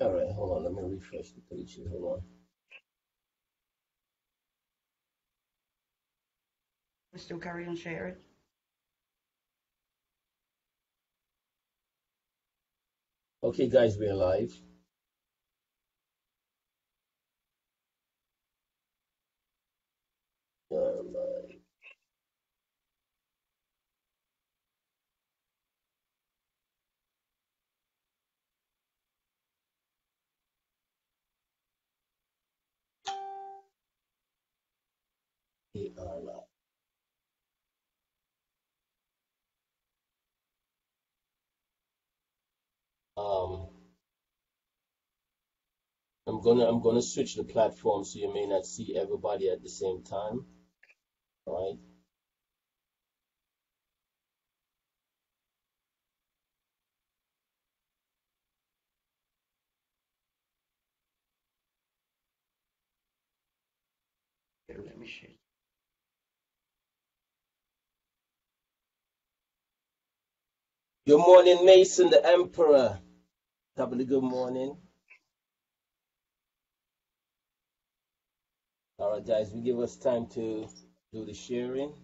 All right, hold on. Let me refresh the page here. Hold on. We still carry on sharing. Okay, guys, we're live. Live. We are live. Um, I'm gonna switch the platform so you may not see everybody at the same time. All right. Here, let me share. Good morning, Mason, the Emperor. Top of the good morning. All right, guys, we give us time to do the sharing.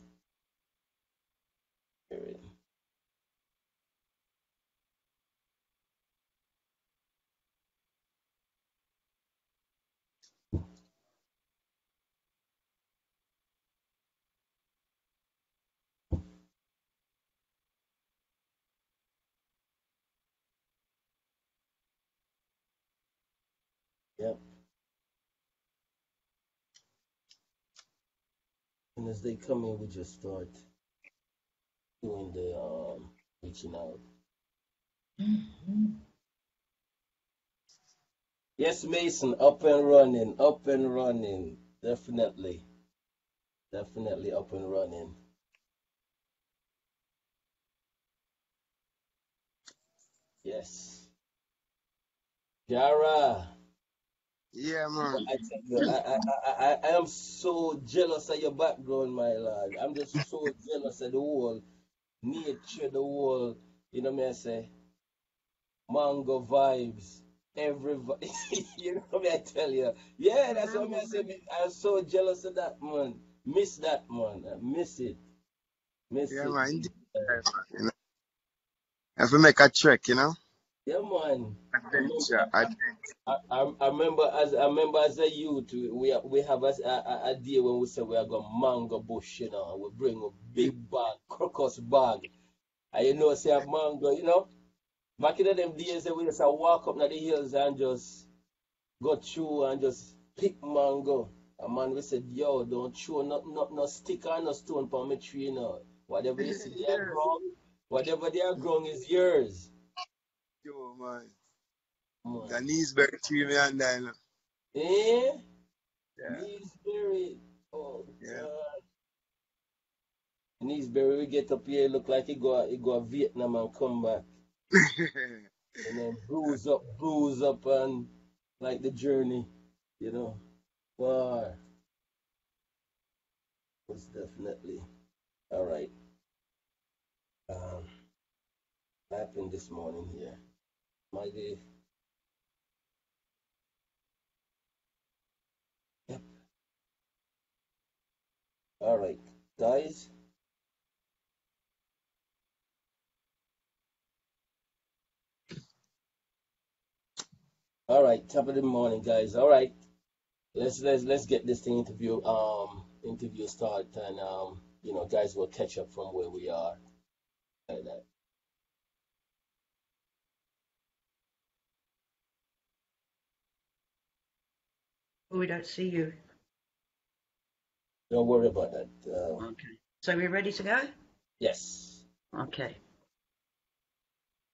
Sharing. Yep. And as they come in, we just start doing the reaching out. Yes, Mason, up and running, up and running. Definitely, definitely up and running. Yes. Jara, Yeah, man. I tell you, I am so jealous of your background, my lad. I'm just so jealous of the whole nature, the whole, you know me I say, mango vibes. You know me I tell you. Yeah, that's what I say. I'm so jealous of that, man. Miss that, man. I miss it. Miss Yeah, it. man. Indeed. You know, have to make a trek, you know? Yeah, man. I remember, Adventure. I remember as a youth, we have a day when we say we are going mango bush, you know, and we bring a big bag, crocus bag. And you know, say a mango, you know, back in them days, we just walk up to the hills and just go through and just pick mango. And man, we said, yo, don't throw no stick or no stone for my tree, you know. Whatever you see they are Yeah. growing, whatever they are growing is yours. Yo, man. Man. The knees very tree me and then. Eh? Yeah. Neesbury. Oh Yeah. God. Neesbury, we get up here, look like he go Vietnam and come back. And then bruise up and like the journey, you know. War was definitely all right. Um happened this morning here. My day. Yep. All right, guys. All right, top of the morning, guys. All right. Let's get this thing interview started and you know, guys will catch up from where we are like that. Oh, we don't see you. Don't worry about that. Okay. So we're ready to go? Yes. Okay.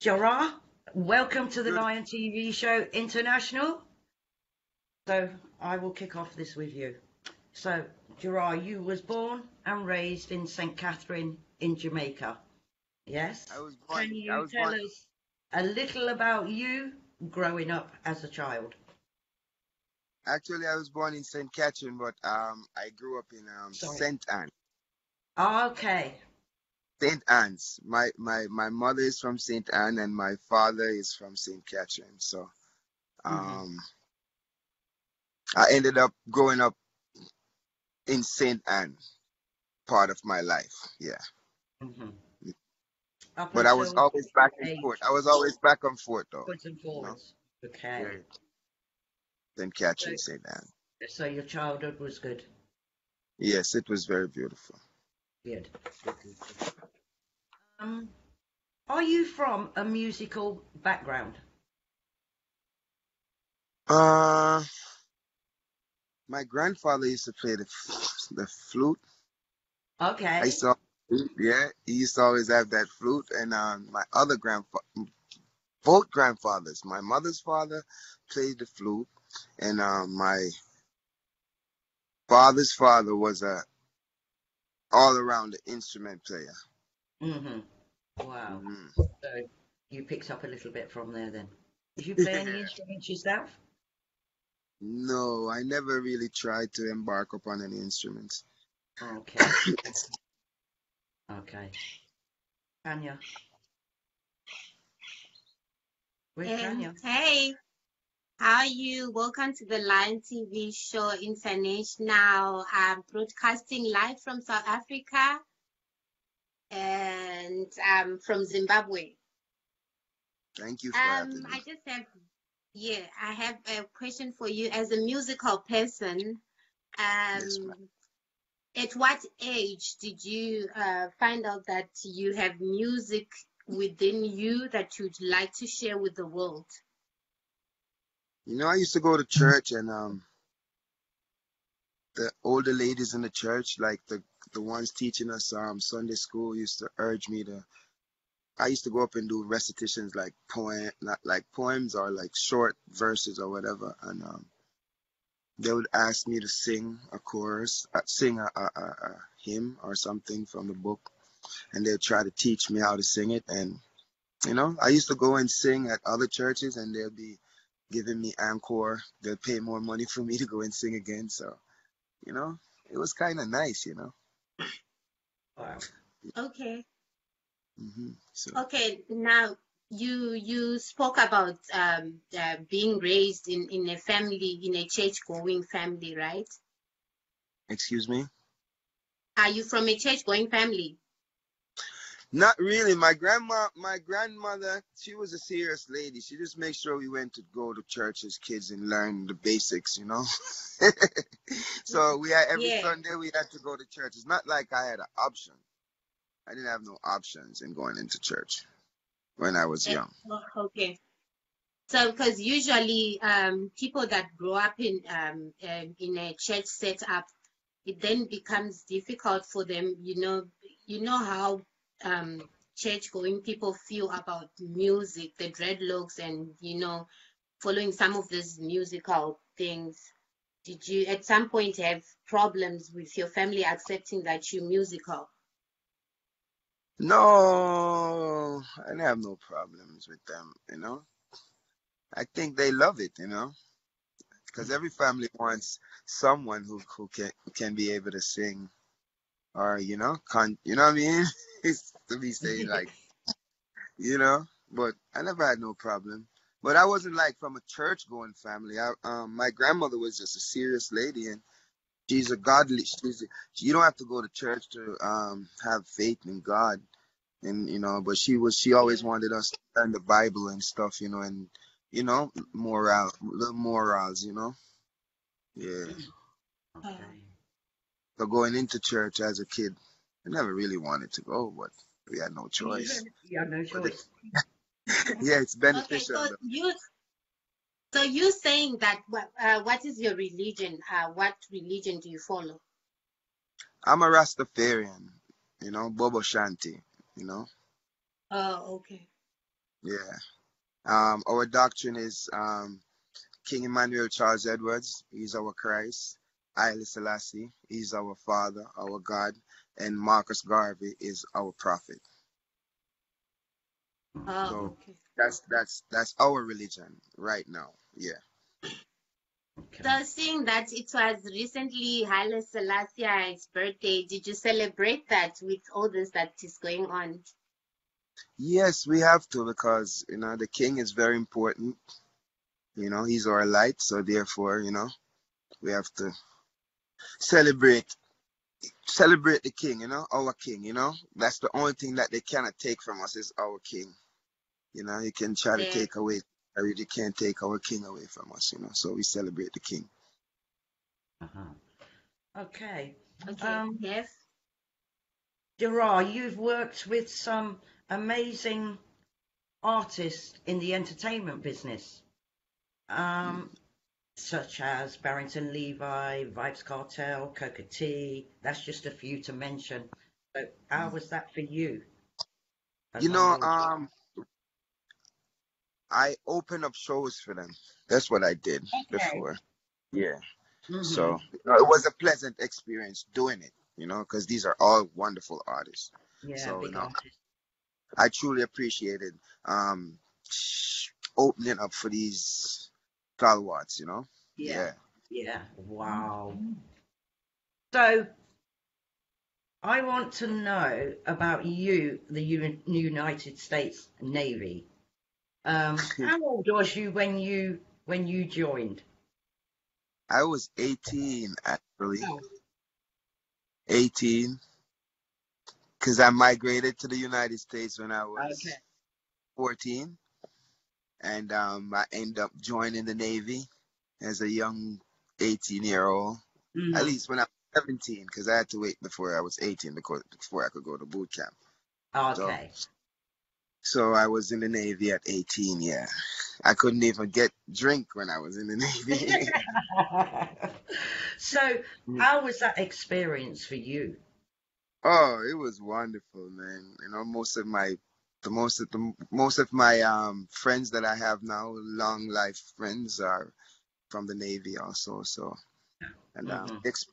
Jara, welcome to the Good. Lion TV show International. So I will kick off this with you. So, Jara, you was born and raised in St. Catherine in Jamaica. Yes? Can I you was tell born, us a little about you growing up as a child? actually, I was born in St. Catherine, but I grew up in Sorry. St. Anne. Okay. St. Anne's. My mother is from St. Anne and my father is from St. Catherine. So Um, I ended up growing up in St. Anne, part of my life. Yeah. Mm-hmm. Up But I was until always back and forth. age, I was always back and forth though. backwards and You know? forwards. Yeah. Okay. St. So, Catherine, St. Anne. so your childhood was good. Yes, it was very beautiful. Good. Good, good, good. Are you from a musical background? Uh, my grandfather used to play the flute. I Okay. used to, yeah, he used to always have that flute. And my other both grandfathers, my mother's father played the flute, and my father's father was a all around the instrument player. Mm-hmm. Wow. Hmm. So you picked up a little bit from there then. Did you play any instruments yourself? No, I never really tried to embark upon any instruments. Okay. Okay. Tanya. Where's Tanya? Hey, how are you? Welcome to the Lion TV Show International. I'm broadcasting live from South Africa and I'm from Zimbabwe. Thank you for having me. I have a question for you as a musical person. Yes, ma'am. At what age did you find out that you have music within you that you'd like to share with the world? You know, I used to go to church, and the older ladies in the church, like the ones teaching us Sunday school, used to urge me to. I used to go up and do recitations, like not like poems or like short verses or whatever, and they would ask me to sing a chorus, sing a hymn or something from the book, and they'd try to teach me how to sing it. And you know, I used to go and sing at other churches, and they'll be giving me encore. They'll pay more money for me to go and sing again. So, you know, it was kind of nice, you know. Wow. Okay. So, Okay, now you spoke about being raised in a family, in a church-going family, right? excuse me? Are you from a church-going family? Not really. My grandmother, she was a serious lady. She just made sure we went to go to church as kids and learn the basics, you know. So we had every Yeah. Sunday we had to go to church. It's not like I had an option. I didn't have no options in going into church when I was young. Okay. So, because usually people that grow up in a church setup, it then becomes difficult for them. You know how church-going people feel about music, the dreadlocks, and following some of these musical things. Did you at some point have problems with your family accepting that you're musical? No, I didn't have no problems with them, you know. I think they love it, you know, because every family wants someone who can be able to sing or you know what I mean? It's to be saying like, you know, but I never had no problem. But I wasn't like from a church going family. My grandmother was just a serious lady, and she's a godly. You don't have to go to church to have faith in God, and you know. But she always Yeah. wanted us to learn the Bible and stuff, you know, and you know, the morals, you know. Yeah. Okay. So going into church as a kid, I never really wanted to go, but we had no choice. You have no But choice. yeah, it's Okay, beneficial though. so you saying that what is your religion? What religion do you follow? I'm a Rastafarian, you know, Bobo Shanti, you know. Oh, okay. Yeah. Our doctrine is King Emmanuel Charles Edwards. He's our Christ. Haile Selassie. He's our Father, our God, and Marcus Garvey is our prophet. Oh, So okay. that's our religion right now. Yeah. Okay. So seeing that it was recently Haile Selassie's birthday, did you celebrate that with all this that is going on? Yes, we have to because you know the king is very important. You know, he's our light. So therefore, you know, we have to celebrate the king, you know, our king, you know. That's the only thing that they cannot take from us is our king. You know, you can try to Yeah. take away, or you can't take our king away from us, you know. So we celebrate the king. Okay. Okay. Yes. Gerard, you've worked with some amazing artists in the entertainment business, such as Barrington Levy, Vibes Cartel, Coca T. That's just a few to mention. So how was that for you as You an know, artist? I opened up shows for them. That's what I did Okay. before. Yeah. Mm-hmm. So it was a pleasant experience doing it, you know, because these are all wonderful artists. Yeah, So, you big know, artist. I truly appreciated um, opening up for these stalwarts, you know. Yeah. Yeah. Yeah. Wow. So I want to know about you, the United States Navy. How old was you when you joined? I was 18, actually. Oh, 18, because I migrated to the United States when I okay. was 14. And I ended up joining the Navy as a young 18-year-old. At Mm-hmm. least when I was 17, because I had to wait before I was 18 before I could go to boot camp. So, Okay. so I was in the Navy at 18. Yeah, I couldn't even get drink when I was in the Navy. So, how was that experience for you? Oh, it was wonderful, man. You know, most of my friends that I have now, long life friends, are from the Navy also. So, and Hmm. it's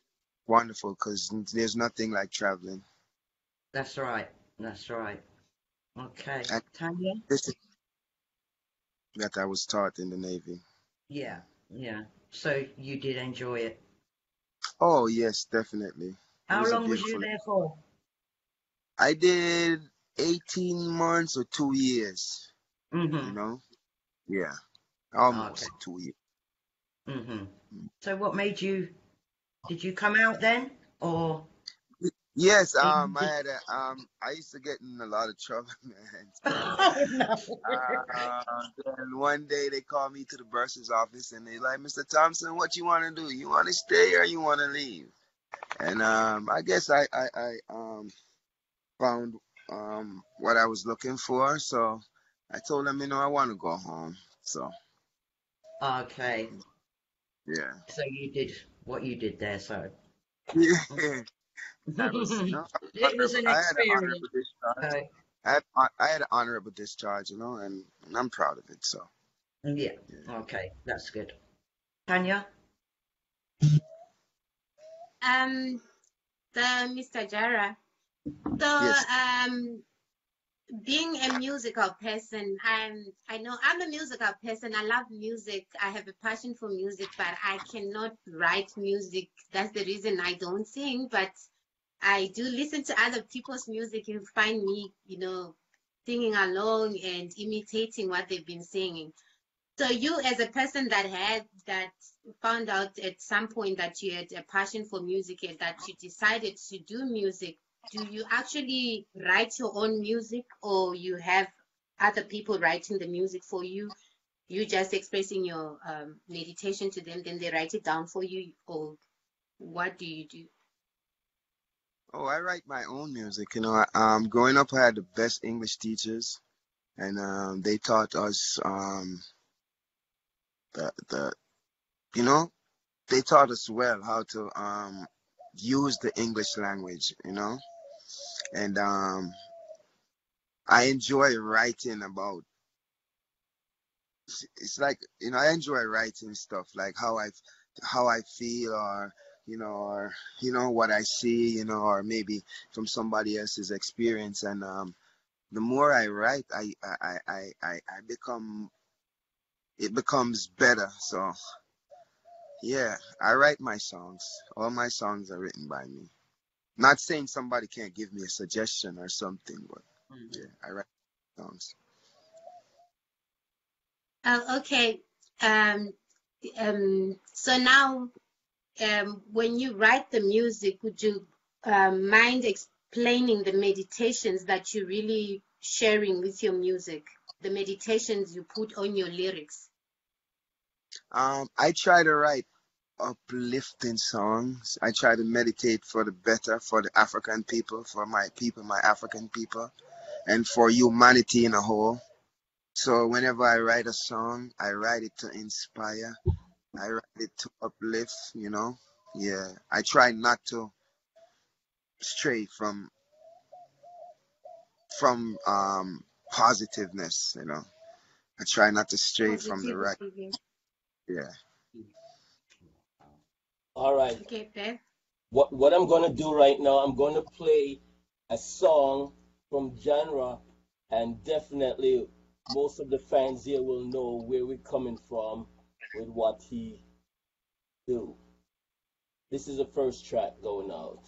wonderful because there's nothing like traveling. That's right. That's right. Okay. And Tanya? this is that I was taught in the Navy. Yeah. Yeah. So you did enjoy it. Oh yes, definitely. It How was a long was you beautiful. there for? I did 18 months or 2 years. You Mm-hmm. know, yeah, Okay. almost 2 years. Mm-hmm. So what made you, did you come out then? Or Yes, you just, I used to get in a lot of trouble, man. So, oh no. then one day they called me to the bursar's office and they like, Mr. Thompson, what you want to do? You want to stay or you want to leave? And I guess I found what I was looking for, so I told them, you know, I want to go home. So Okay. yeah, So you did what you did there, so. yeah, that was, you know, It was an I had an experience. honorable discharge. So, I had an honorable discharge, you know, and I'm proud of it. So yeah. Okay. That's good. Tanya? The Mr. Jara. So yes, being a musical person, I know I'm a musical person. I love music. I have a passion for music, but I cannot write music. That's the reason I don't sing, but I do listen to other people's music. You find me, singing along and imitating what they've been singing. So you, as a person that found out at some point that you had a passion for music and that you decided to do music, do you actually write your own music, or you have other people writing the music for you? You just expressing your meditation to them, then they write it down for you, or what do you do? oh, I write my own music. You know, growing up, I had the best English teachers, and they taught us the you know they taught us well how to use the English language. You know, and I enjoy writing about. It's like, you know, I enjoy writing stuff like how I feel, or what I see, or maybe from somebody else's experience. And the more I write, I become it becomes better. So yeah, I write my songs. All my songs are written by me. Not saying somebody can't give me a suggestion or something, but yeah, I write songs. Oh, okay. So now, when you write the music, would you mind explaining the meditations that you're really sharing with your music, the meditations you put on your lyrics? I try to write uplifting songs. I try to meditate for the better, for the African people, for my people, my African people, and for humanity in a whole. So whenever I write a song, I write it to inspire. I write it to uplift, you know. Yeah, I try not to stray from positiveness, you know. I try not to stray from the right. Positivity. Yeah. All right. Okay, Bev. What I'm gonna do right now, I'm gonna play a song from genre, and definitely most of the fans here will know where we're coming from with what he do. This is the first track going out.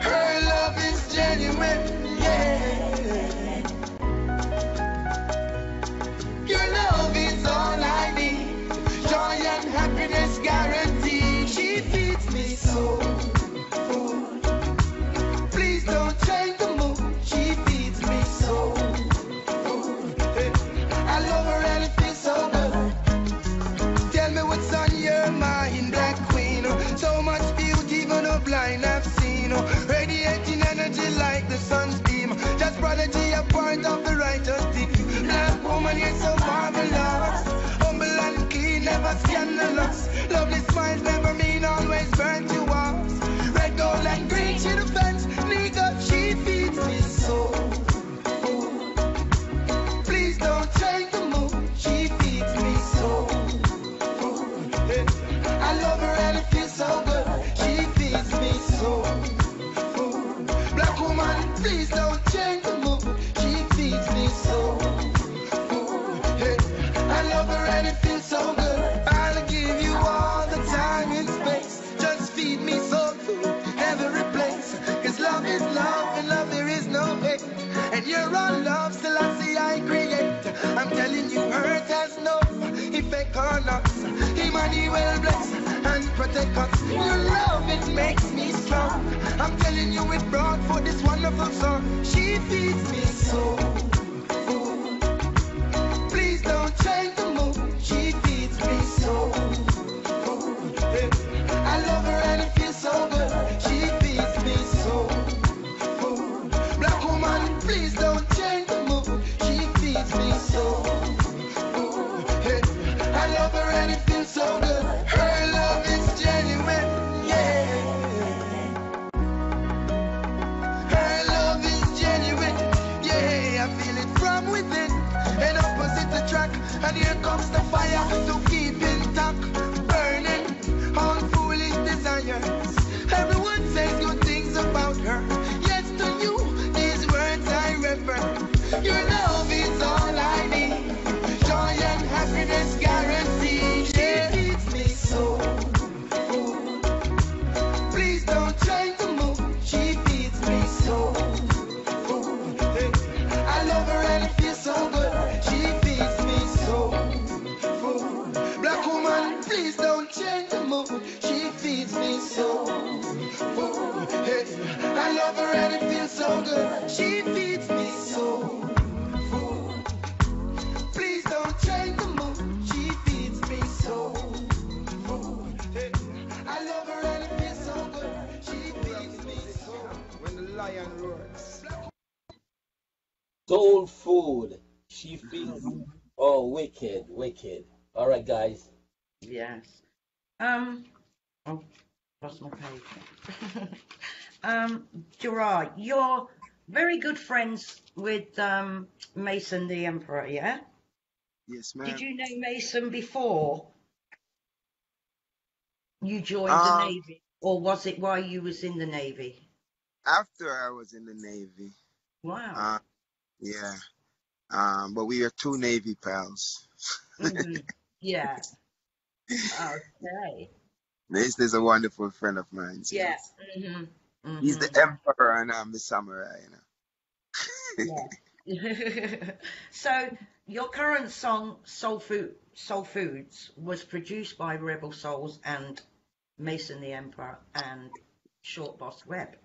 Her love is genuine, yeah. Your love is all I need. Joy and happiness guaranteed. She feeds me so. Please don't change the mood. She feeds me so. I love her and it feels so good. Tell me what's on your mind, Black Queen. So much beauty, but no blind I've seen. Radiating energy like the sun's beam. Just prodigy, a part of the righteous team. Black woman, you're so marvelous. Humble and clean, never scandalous. Lovely smiles never mean always burn to us. Red, gold, and green, she defends. Nigga, she feeds me so. Please don't change the mood. She feeds me so. I love her and it feels so good. She feeds me so. Black woman, please don't change the mood. She feeds me so. I love her and it feels so good. I'll give you all the time and space. Just feed me so good, every place. Cause love is love and love there is no hate. And you're all love, still I see I create. I'm telling you, hurt has no effect on us. Emmanuel bless and protect us. Your love, it makes me strong. I'm telling you, it brought for this wonderful song. She feeds me so. Please don't change the mood. She feeds me so. I love her and it feels so good. She feeds me so. Black woman, please don't change the mood. She feeds me so. I love her and it feels so good. Her love is genuine, yeah. Her love is genuine, yeah. I feel it from within. And opposite attract, and here comes the fire to keep intact, burning all foolish desires. Everyone says good things about her. Yes, to you, these words I refer. Your love is all I need. Joy and happiness guaranteed. She feeds me so. Please don't change the mood. She feeds me so. I love her and it feels so good. She feeds me so. Black woman, please don't change the mood. She feeds me so. I love her and it feels so good. She feeds me so. Please don't change the mood. She feeds me so. I love her and it feels so good. She feeds me so. When the lion roars. Soul food. She feeds. Oh, wicked, wicked. All right, guys. Yes. Oh, lost my page. Gerard, you're very good friends with Mason the Emperor, yeah? Yes, ma'am. Did you know Mason before you joined the Um, Navy? or was it while you was in the Navy? After I was in the Navy. Wow. Yeah. But we are two Navy pals. Hmm. Yeah. Okay. This is a wonderful friend of mine, you know. Yeah. Hmm. He's Hmm. the emperor and I'm the samurai, you know. Yeah. So your current song, Soul Foods, was produced by Rebel Souls and Mason the Emperor and Short Boss Webb.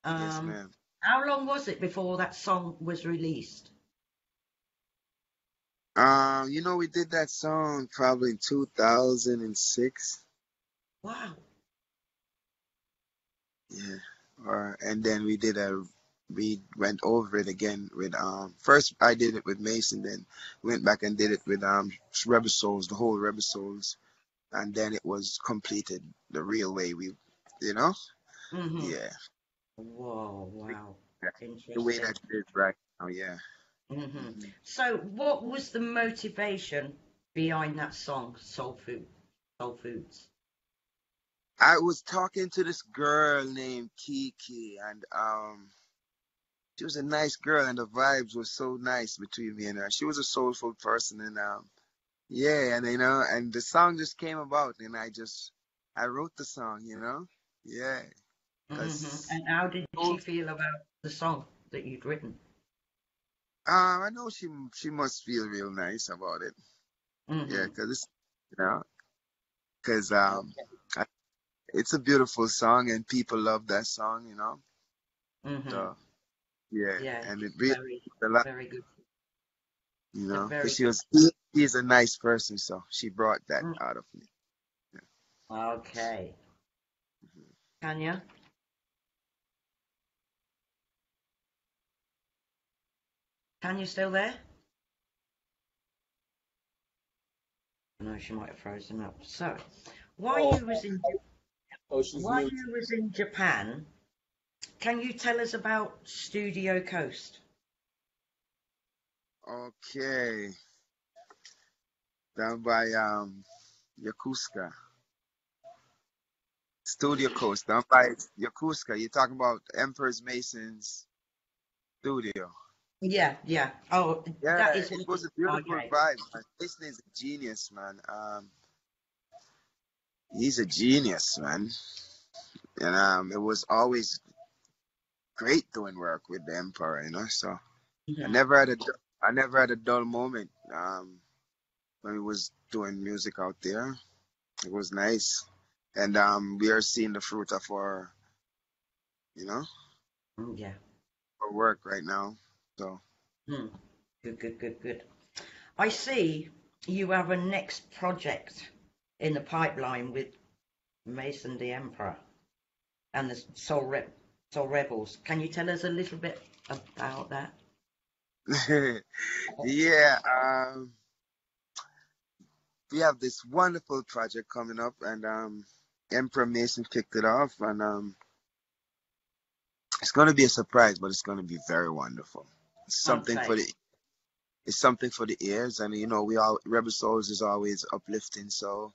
Yes, ma'am. How long was it before that song was released? You know, we did that song probably in 2006. Wow. Yeah. And then we went over it again with first I did it with Mason, then went back and did it with Rebel Souls, the whole Rebel Souls, and then it was completed the real way you know? Hmm. Yeah. Whoa, wow. The way Interesting. that it is right now, yeah. Hmm. Hmm. So what was the motivation behind that song, Soul Foods? I was talking to this girl named Kiki, and she was a nice girl, and the vibes were so nice between me and her. She was a soulful person, and yeah, and you know, and the song just came about, and I wrote the song, you know, yeah, Hmm. cause And how did she feel about the song that you'd written? I know she must feel real nice about it, yeah, Hmm. cause it's you know, cause Okay. I, it's a beautiful song, and people love that song, you know, Hmm. so yeah, Yeah, and it it's really very, means a lot, very good. you A know, cause very good. she's a nice person, so she brought that out of me. Okay. Tanya, Tanya still there? No, she might have frozen up. So, while Oh, you was in she's while muted. you was in Japan, can you tell us about Studio Coast? Okay, down by Yokosuka. Studio Coast, down by Yokosuka. You're talking about Empress Mason's studio. Yeah, yeah. Oh, Yeah, that is it one. was a beautiful Okay. vibe, man. Mason is a genius, man. He's a genius, man. And it was always great doing work with the Emperor, you know. So I Mhm. never had a I never had a dull moment when we was doing music out there. It was nice, and we are seeing the fruit of our, you know, Yeah. our work right now. So. Hmm. Good, good, good, good. I see you have a next project in the pipeline with Mason the Emperor and the Soul Rebels. Can you tell us a little bit about that? Yeah, we have this wonderful project coming up, and Emperor Mason kicked it off, and it's going to be a surprise, but it's going to be very wonderful. It's something for Okay. the it's something for the ears, and you know, we all Rebel Souls is always uplifting, so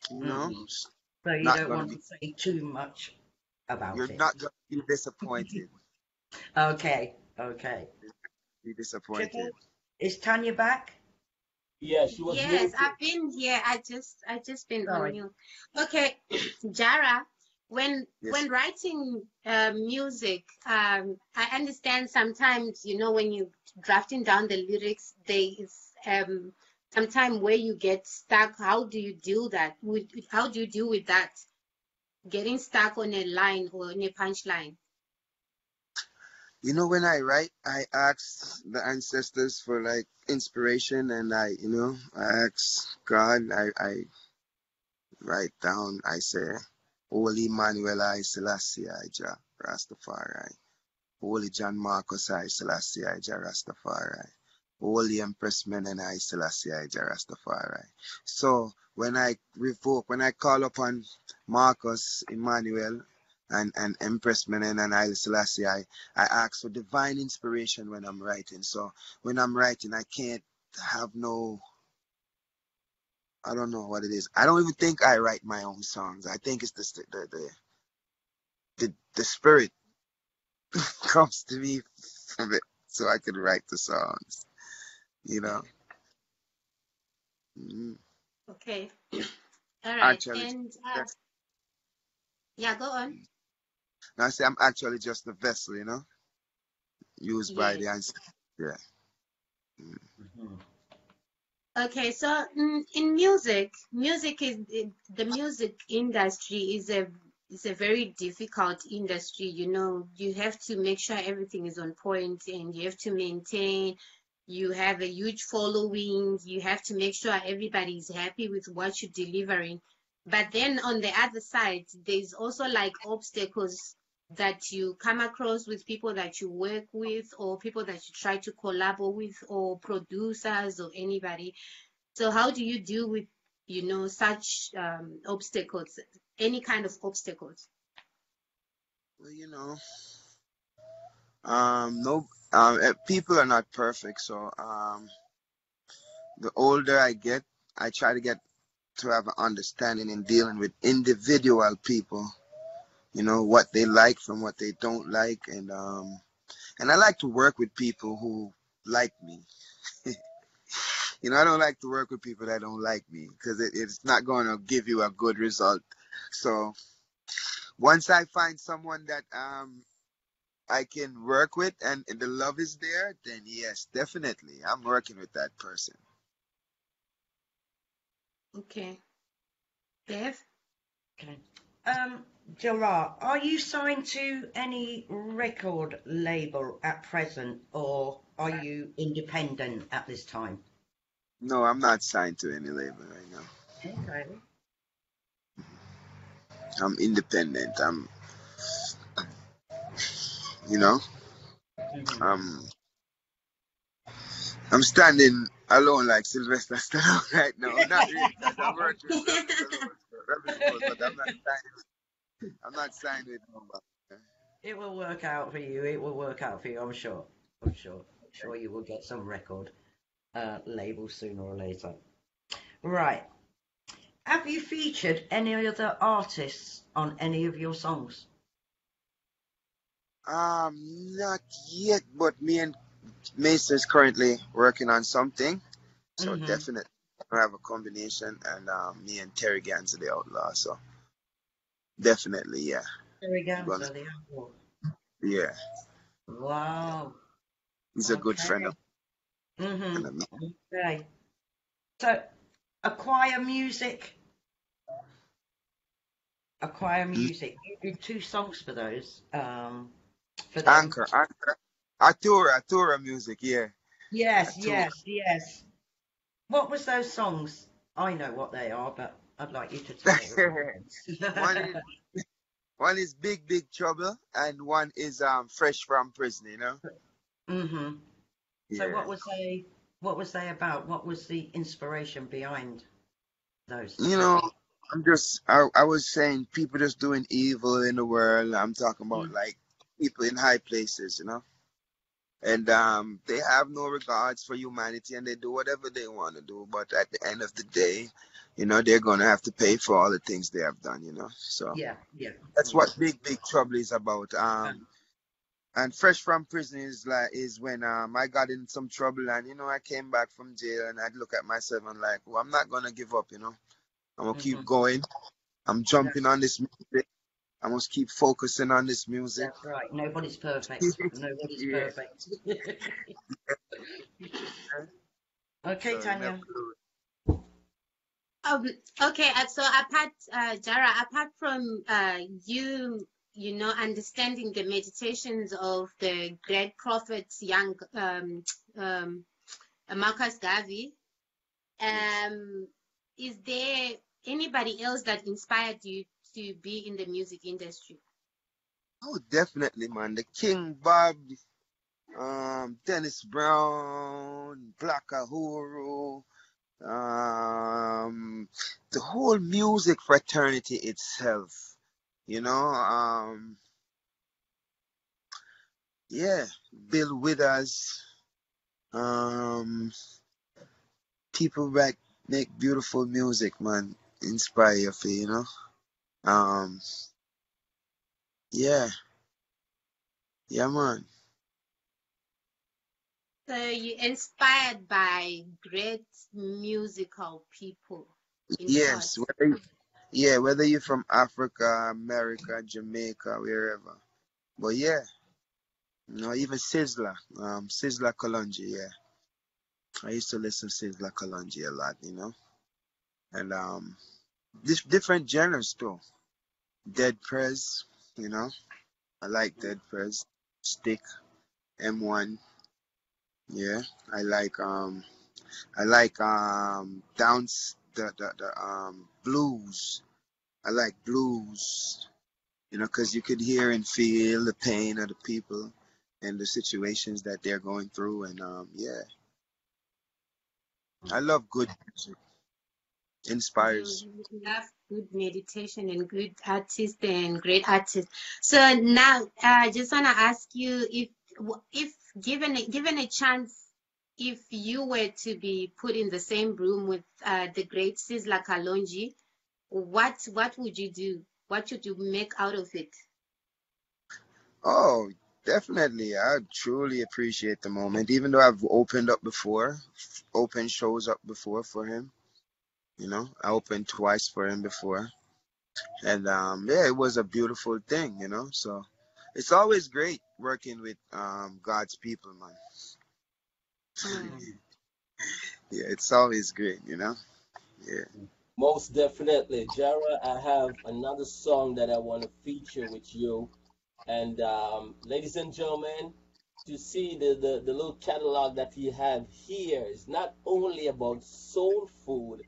you know, Hmm. it's So you not don't going to want be to say too much about you're it. not going to be disappointed. Okay. Okay. Be disappointed. Triple, is Tanya back? Yeah, she was Yes, muted. I've been here. I just been on Sorry. mute. Okay, Jara, Yes. when writing music, I understand sometimes, when you drafting down the lyrics, there is some time where you get stuck. How do you deal how do you deal with that? Getting stuck on a line or on a punchline. You know, when I write, I ask the ancestors for like inspiration, and I ask God. I write down. I say, Holy Emmanuel I Selassie I Jah Rastafari. Holy John Marcus I Selassie I Jah Rastafari. Holy Empress Menen I Selassie I Jah Rastafari. So when I call upon Marcus, Emmanuel, and Empress Menen and Haile Selassie, I ask for divine inspiration when I'm writing. So when I'm writing, I can't have no I don't know what it is. I don't even think I write my own songs. I think it's the spirit comes to me from it, so I can write the songs. You know. Mm. Okay. All right. Actually, And yeah, go on. I say I'm actually just a vessel, used by the Yes. ancestors. Yeah. Mm. Mhm. Okay, so in music, the music industry is a very difficult industry. You know, you have to make sure everything is on point, and you have to maintain. You have a huge following. You have to make sure everybody is happy with what you're delivering. But then on the other side, there's also like obstacles that you come across with people that you work with, or people that you try to collabo with, or producers, or anybody. So how do you deal with, such obstacles, any kind of obstacles? Well, no, people are not perfect. So, the older I get, I try to get to have an understanding in dealing with individual people. What they like from what they don't like, and I like to work with people who like me. I don't like to work with people that don't like me, because it's not going to give you a good result. So once I find someone that I can work with, and the love is there, then yes, definitely, I'm working with that person. Okay. Dev? Okay. Gerard, are you signed to any record label at present, or are you independent at this time? No, I'm not signed to any label right now. Okay. I'm independent. You know, Mhm. um, I'm standing alone like Sylvester Stallone right now. Not really, because I'm working with Rebel Rose, but I'm not signed with nobody. It will work out for you. It will work out for you. I'm sure. I'm sure. Sure, you will get some record label sooner or later. Right. Have you featured any other artists on any of your songs? Not yet, but me and Mason is currently working on something, so Mm-hmm. definitely I have a combination, and me and Terry Gans are the Outlaw, so definitely, yeah. Terry Gonna, Ganser, the Outlaw. yeah, Wow. he's a good friend of Okay. Mm-hmm. mine. Okay. So, Acquire Music. Acquire Music. You did 2 songs for those. For them. Anchor, Atura Music, yeah. Yes, Atura. yes, yes. What was those songs? I know what they are, but I'd like you to tell one everyone. is one is Big Big Trouble, and one is Fresh from Prison. Mm-hmm. So Yeah. what was they about? What was the inspiration behind those You songs? know, I was saying people just doing evil in the world. I'm talking about like people in high places. And they have no regards for humanity, and they do whatever they want to do. But at the end of the day, they're gonna have to pay for all the things they have done. So Yeah, yeah, that's yeah. what Big Big Trouble is about. And Fresh from Prison is when I got in some trouble, and I came back from jail, and I'd look at myself and like, well, I'm not gonna give up. I'm gonna keep Mm-hmm. going. I'm That's jumping on this music. I must keep focusing on this music. that's right. Nobody's perfect. Nobody's Yeah. perfect. Okay, So you never Tanya. lose. Okay, so Jara, apart from understanding the meditations of the great prophet young Marcus Garvey, is there anybody else that inspired you to be in the music industry? Oh, definitely, man. The King Bob, Dennis Brown, Black Uhuru, the whole music fraternity itself. You know, yeah, Bill Withers, people make beautiful music, man. Inspire you, for, Um, yeah, yeah, man. So you're inspired by great musical people, in short. Yes, whether you're from Africa, America, Jamaica, wherever. But yeah, even Sizzla, Sizzla Kalonji, yeah. I used to listen to Sizzla Kalonji a lot, and different genres too. Dead Prez, I like Dead Prez, Stick, M1, yeah. I like downs the blues. I like blues, because you could hear and feel the pain of the people and the situations that they're going through, and yeah, I love good music. Inspires. You love good meditation and good artists and great artists. So now, I just want to ask you if given a chance, if you were to be put in the same room with the great Sizzla Kalonji, what would you do? What should you make out of it? Oh, definitely. I truly appreciate the moment, even though I've opened shows up before for him. I opened twice for him before, and yeah, it was a beautiful thing. So it's always great working with God's people, man. Yeah, it's always great. Yeah. Most definitely. Jara, I have another song that I want to feature with you. And ladies and gentlemen, to see the little catalog that he have here is not only about soul food,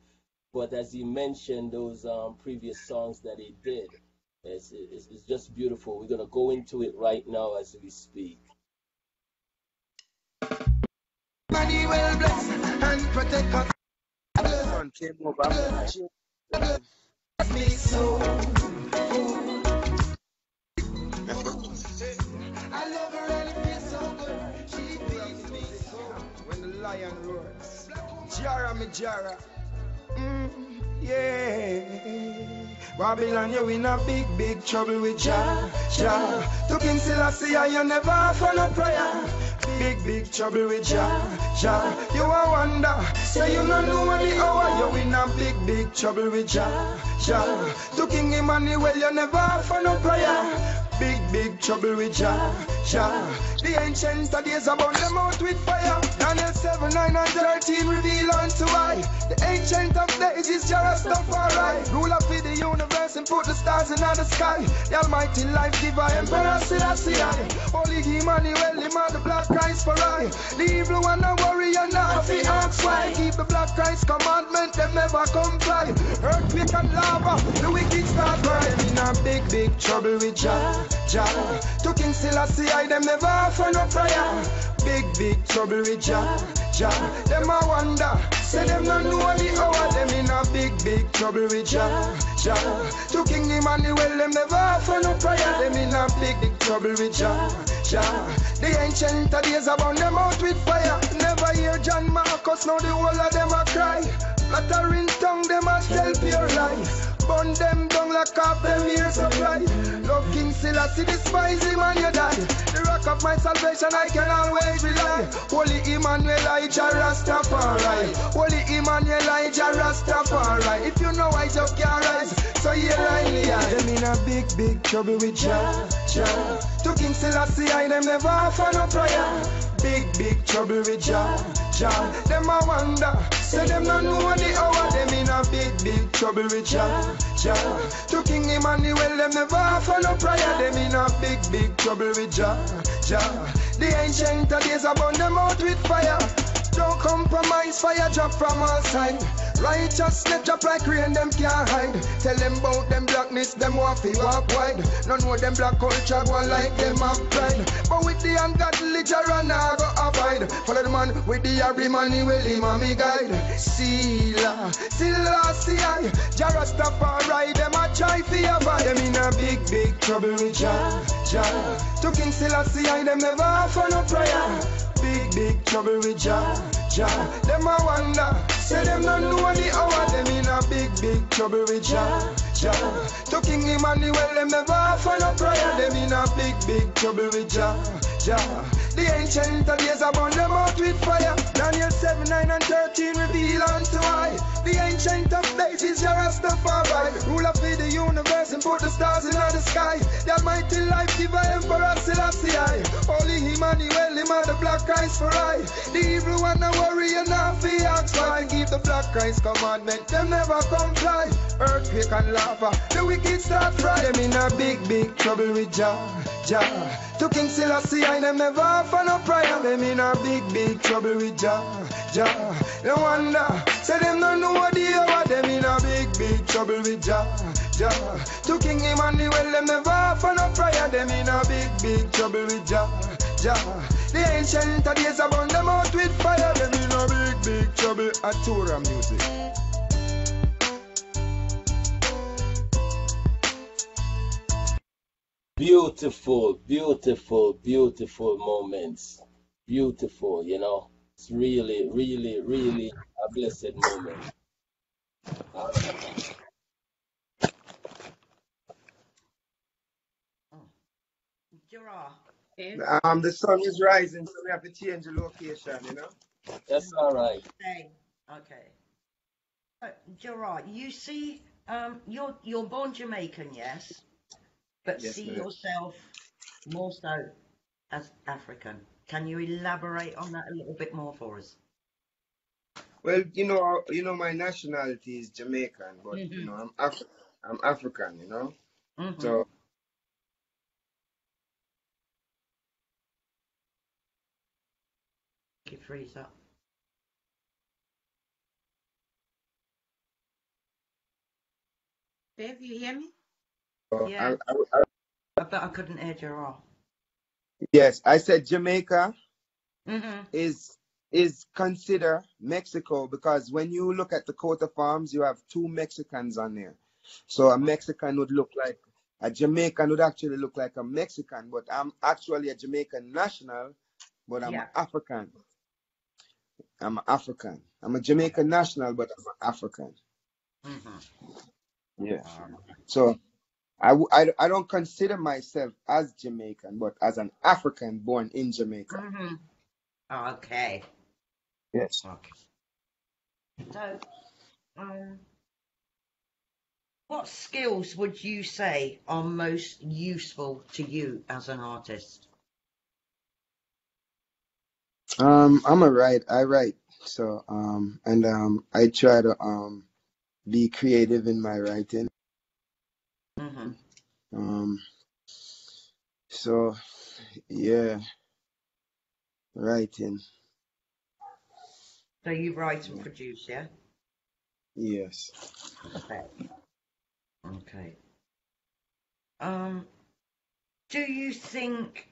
but as he mentioned, those previous songs that he did. It's just beautiful. We're going to go into it right now as we speak. Money will bless and protect us. Son came over. Me so. I love her and it feels so good. She feeds me so. When the lion roars, Jara me Jara. Yeah. Babylon, you in a big trouble with Jah. To King Selassie, you never for no prayer. Big trouble with Jah. You a wonder, say you no know what the hour. You in a big trouble with Jah. To King Emmanuel, you never for no prayer. Big trouble with Jah. The ancient days about them out with fire. Daniel 7, 9 and 13 reveal unto I. The ancient of days is Jah Rastafari. Ruler for the universe and put the stars in the sky. The almighty life giver, Emperor Selassie. Holy Emmanuel, him and the black Christ for I. The evil one a warrior, not fi ask why. Keep the black Christ commandment, them never comply. Earthquake and lava, the wicked start burning. In a big trouble with Jah. To King Selassie, them never for no prayer. Big trouble with Jah. Them a wonder, say them no know the hour. Them in a big trouble with Jah. To King Emmanuel, them never for no prayer. Them in a big trouble with Jah. The ancient days about them out with fire. Never hear John Marcus, now the whole of them a cry. Flattering tongue, them a tell pure life. Burn them down like half them years of life. Love King Selassie, despise him and you die. The rock of my salvation, I can always rely. Holy Emmanuel, Jah Rastafari. Holy Emmanuel, Jah Rastafari. If you know I just can't rise, so yeah, them in a big trouble with Jah. To King Selassie, them never for no prayer. Big trouble with Jah. Them a wonder, say them no know the hour. Them in a big trouble with Jah. To King Emmanuel, them never for no prayer. Them in a big trouble with Jah. The ancient days about them out with fire. Don't compromise, fire drop from all sides. Righteousness drop like rain, them can't hide. Tell them about them blackness, them want to walk wide. None know them black culture go like them have pride. But with the ungodly Jara nah go abide. Follow the man with the Harry money, will him and me guide. Selassie, Jah Rastafari, them a try for your body. Them in a big trouble with Jah. To King Selassie, them never for no prayer. Big trouble with Jah. Them a wonder, Say them not know the hour, them in a big trouble with Jah. To King Emmanuel, them never offer no prayer, them in a big trouble with Jah. The ancient of days burn them out with fire. Daniel 7, 9 and 13 reveal unto I. The ancient of days is your Rastafari. Ruler of the universe and put the stars in the sky. The almighty life giver Emperor Selassie I. Holy Emmanuel, him are the black Christ for I. The evil one a worry and not fear ask why. Keep the black Christ commandment, them never comply. Earthquake and lava, the wicked start fry. Them in a big trouble with Jah. To King Selassie I, them never offer no prayer. Them in a big trouble with Jah. No wonder, say them no know what the hour. Them in a big trouble with Jah. To King Emmanuel, them never offer no prayer. Them in a big trouble with Jah. The ancient of days burn them out with fire. Them in a big trouble at Torah music. Beautiful moments. Beautiful, you know. It's really a blessed moment. Gerard. The sun is rising, so we have to change the location, you know. That's all right. Okay. Gerard, you see, you're born Jamaican, yes, but Yes, see ma'am. yourself more so as African. Can you elaborate on that a little bit more for us? Well, you know, my nationality is Jamaican, but you know, I'm African, you know. So You freeze up. Bev, you hear me? Yeah. But I couldn't hear Gerard. yes, I said Jamaica is considered Mexico because when you look at the coat of arms, you have two Mexicans on there. So a Mexican would look like a Jamaican would actually look like a Mexican, but I'm actually a Jamaican national, but I'm an African. I'm African. I'm a Jamaican national, but I'm an African. Yeah. So I don't consider myself as Jamaican, but as an African born in Jamaica. Okay. Yes. Okay. So, what skills would you say are most useful to you as an artist? I write. So I try to be creative in my writing. So yeah, writing. So you write and produce, yeah? Yes. Okay. Do you think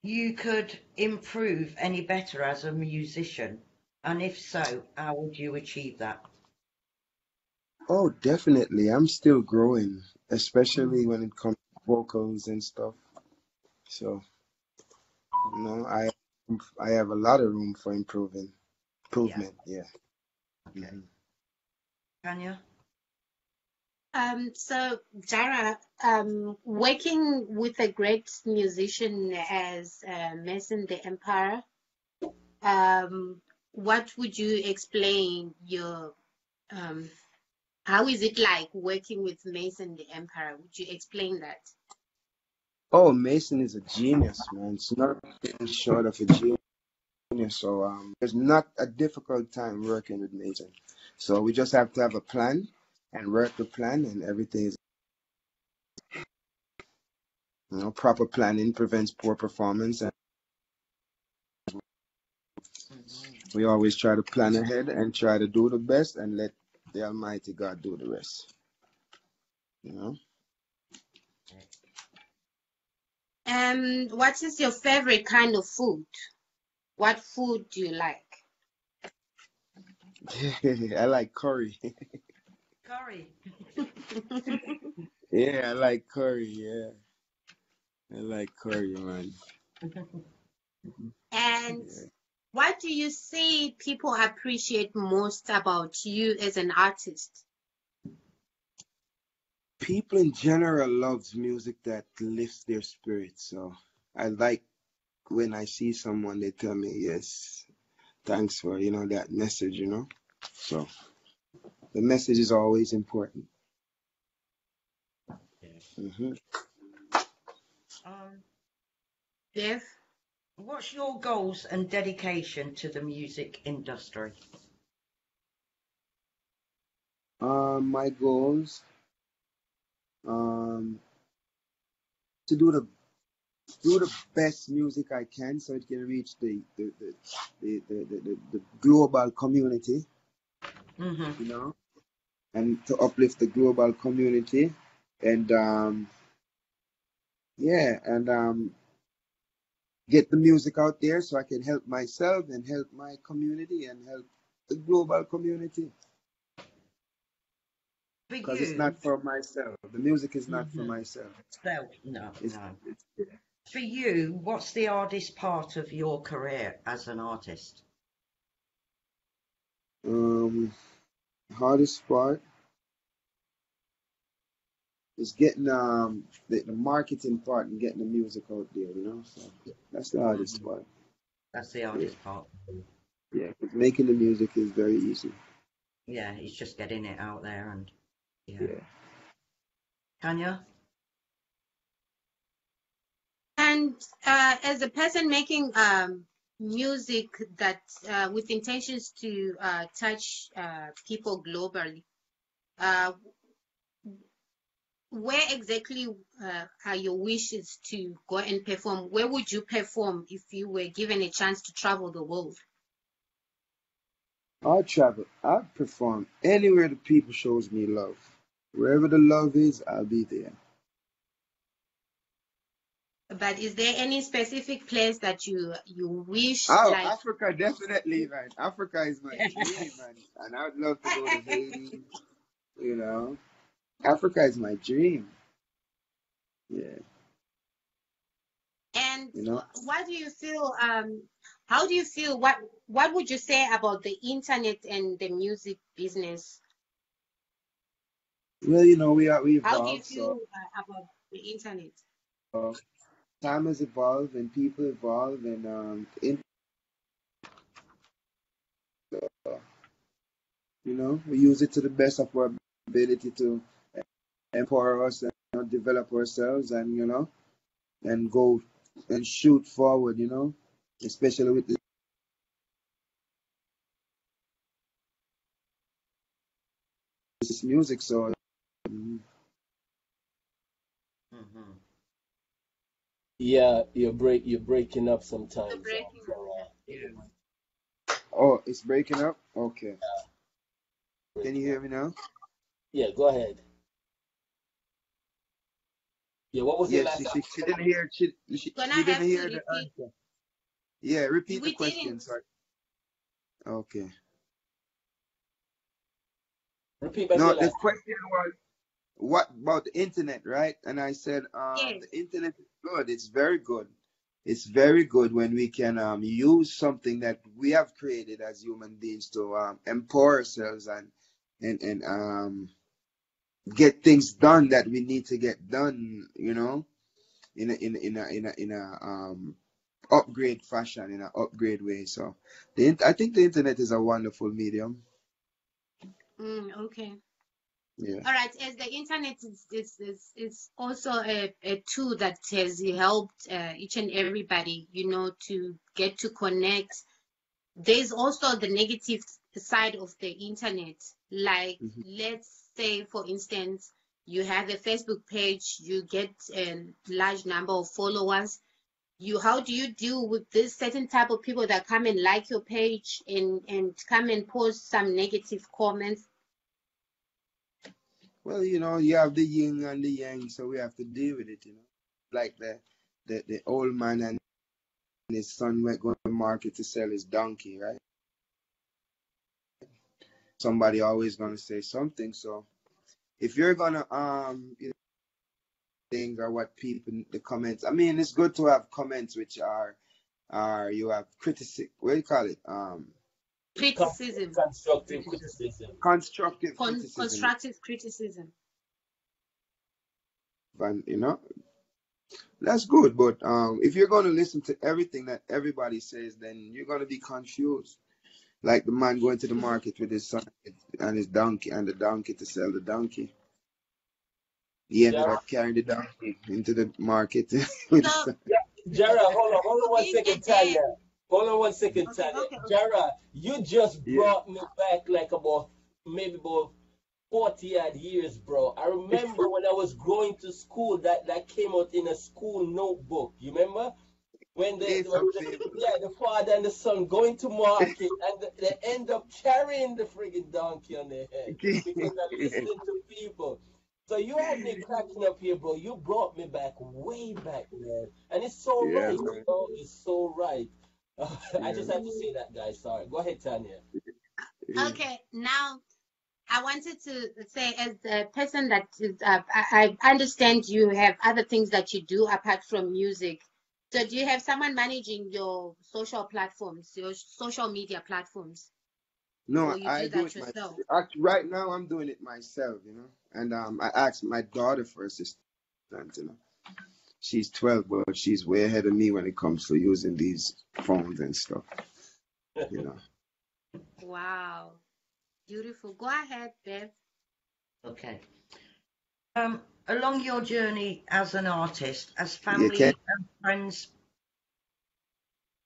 you could improve any better as a musician? And if so, how would you achieve that? Oh, definitely. I'm still growing, especially when it comes to vocals and stuff. So, you know, I have a lot of room for improvement. Yeah. Okay. Tanya? So Jara, working with a great musician as Mason the Emperor, what would you explain your how is it like working with Mason the Emperor? Would you explain that? Oh, Mason is a genius, man. It's nothing short of a genius. So there's not a difficult time working with Mason. So we just have to have a plan and work the plan, and everything is, you know, proper planning prevents poor performance. And we always try to plan ahead and try to do the best and let the Almighty God do the rest. You know? What is your favorite kind of food? What food do you like? I like curry. Curry. Yeah, I like curry. Yeah, I like curry, man. And What do you say people appreciate most about you as an artist? People in general loves music that lifts their spirits. So I like when I see someone, they tell me, yes, thanks for, that message, So the message is always important. hmm Jeff? What's your goals and dedication to the music industry? My goals, to do the best music I can so it can reach the global community, Mm-hmm. And to uplift the global community, and get the music out there so I can help myself and help my community and help the global community. For Because it's you, not for myself. The music is not for mm-hmm. myself. No. It's For you, what's the hardest part of your career as an artist? hardest part is getting the marketing part and getting the music out there. So that's the hardest part. That's the Yeah, hardest part. yeah. 'Cause making the music is very easy. Yeah, it's just getting it out there and Yeah. Tanya? And as a person making music that with intentions to touch people globally, where exactly are your wishes to go and perform? Where would you perform if you were given a chance to travel the world? I'll travel. I'll perform anywhere the people shows me love. Wherever the love is, I'll be there. But is there any specific place that you wish, Oh, like? Africa, definitely, man. Africa is my dream, man. And I'd love to go to Haiti, you know. Africa is my dream. Yeah, And you know. what do you feel? How do you feel? What would you say about the internet and the music business? Well, we How do you evolve, so feel about the internet? time has evolved and people evolve, and we use it to the best of our ability to empower us and develop ourselves, and go and shoot forward, especially with this music. So Mm-hmm. Yeah, you're breaking up sometimes. Breaking up. oh, it's breaking up. Okay, can you Breaking hear up. me now? Yeah, go ahead. Yeah, what was your Yeah, last she didn't hear. Gonna She didn't have to hear the repeat. answer. Yeah, repeat the We question. didn't. Sorry. Okay. repeat back No, your the last. question was, what about the internet, right? And I said, Yes. the internet is good. It's very good. It's very good when we can use something that we have created as human beings to empower ourselves and get things done that we need to get done. In a upgrade fashion, in an upgrade way. So I think the internet is a wonderful medium. Okay. Yeah. All right. As the internet is also a tool that has helped each and everybody, to get to connect. There's also the negative side of the internet. Like, Mhm. let's say, for instance, you have a Facebook page, you get a large number of followers. How do you deal with this certain type of people that come and like your page and come and post some negative comments? Well, you have the yin and the yang, so we have to deal with it. Like the old man and his son went going to market to sell his donkey, right? Somebody always gonna say something. So if you're gonna things or what people the comments. I mean, it's good to have comments which are or you have criticism. What do you call it? Criticism, Constructive criticism. Constructive criticism. constructive criticism. And that's good. But if you're going to listen to everything that everybody says, then you're going to be confused. Like the man going to the market with his son and his donkey, and the donkey to sell the donkey. He ended Jara, up carrying the donkey into the market with his So son. Jara, hold on one being a second, dad, Tanya. Hold on one second, okay, Tanya. okay, okay. Jara, you just Yeah. brought me back like maybe about 40 odd years, bro. I remember when I was going to school that came out in a school notebook. You remember? When It's unfavorable. the father and the son going to market and they end up carrying the friggin' donkey on their head because they're listening to people. So you had me cracking up here, bro. You brought me back way back, man. And it's so Yeah, right, man. It's so right. I Yeah. just had to say that, guys. Sorry. Go ahead, Tanya. Yeah. Okay, now I wanted to say, as a person that is, I understand you have other things that you do apart from music. So do you have someone managing your social platforms, your social media platforms, No, or you I do do that it myself. yourself? Actually, right now, I'm doing it myself, And I asked my daughter for assistance, She's 12, but she's way ahead of me when it comes to using these phones and stuff, Wow, beautiful. Go ahead, Bev. Okay. Along your journey as an artist, has You family can and friends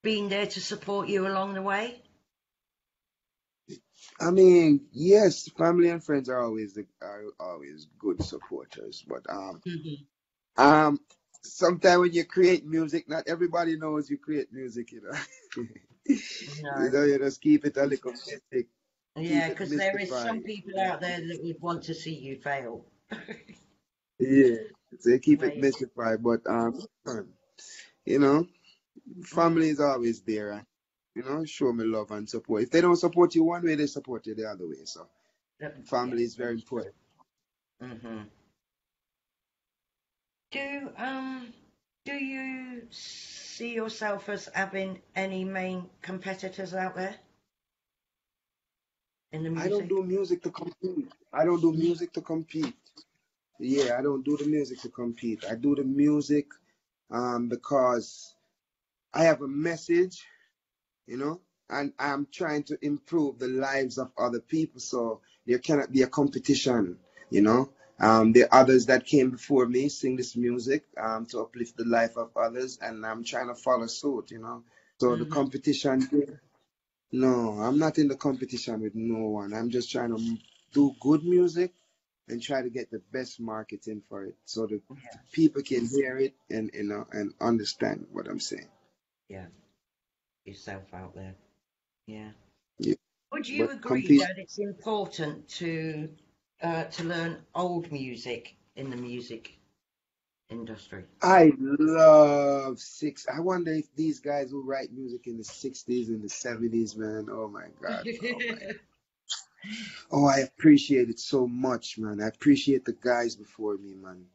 been there to support you along the way? I mean, yes, family and friends are always good supporters, but Mhm. sometimes when you create music, not everybody knows you create music, No. You just keep it a little mystic, Yeah, keep it because there is some mystified. people out there that would want to see you fail. Yeah, so you keep it Way. mystified, but you know, family Mm. is always there, and show me love and support. If they don't support you one way, they support you the other way. So Yeah, family is very that's true. important. hmm Do you see yourself as having any main competitors out there in the I don't music? do music to compete. I don't do Mm. music to compete. Yeah, I don't do the music to compete. I do the music because I have a message, and I'm trying to improve the lives of other people. So there cannot be a competition, you know. There are others that came before me sing this music to uplift the life of others, and I'm trying to follow suit. So the hmm competition, no, I'm not in the competition with no one. I'm just trying to do good music and try to get the best marketing for it so that Yeah, people can hear it and understand what I'm saying. yeah, yourself out there. Yeah. Yeah. Would you But agree compete. that it's important to learn old music in the music industry? I love six. I wonder if these guys who write music in the 60s and the 70s, man. Oh my God. Oh my. Oh, I appreciate it so much, man. I appreciate the guys before me, man.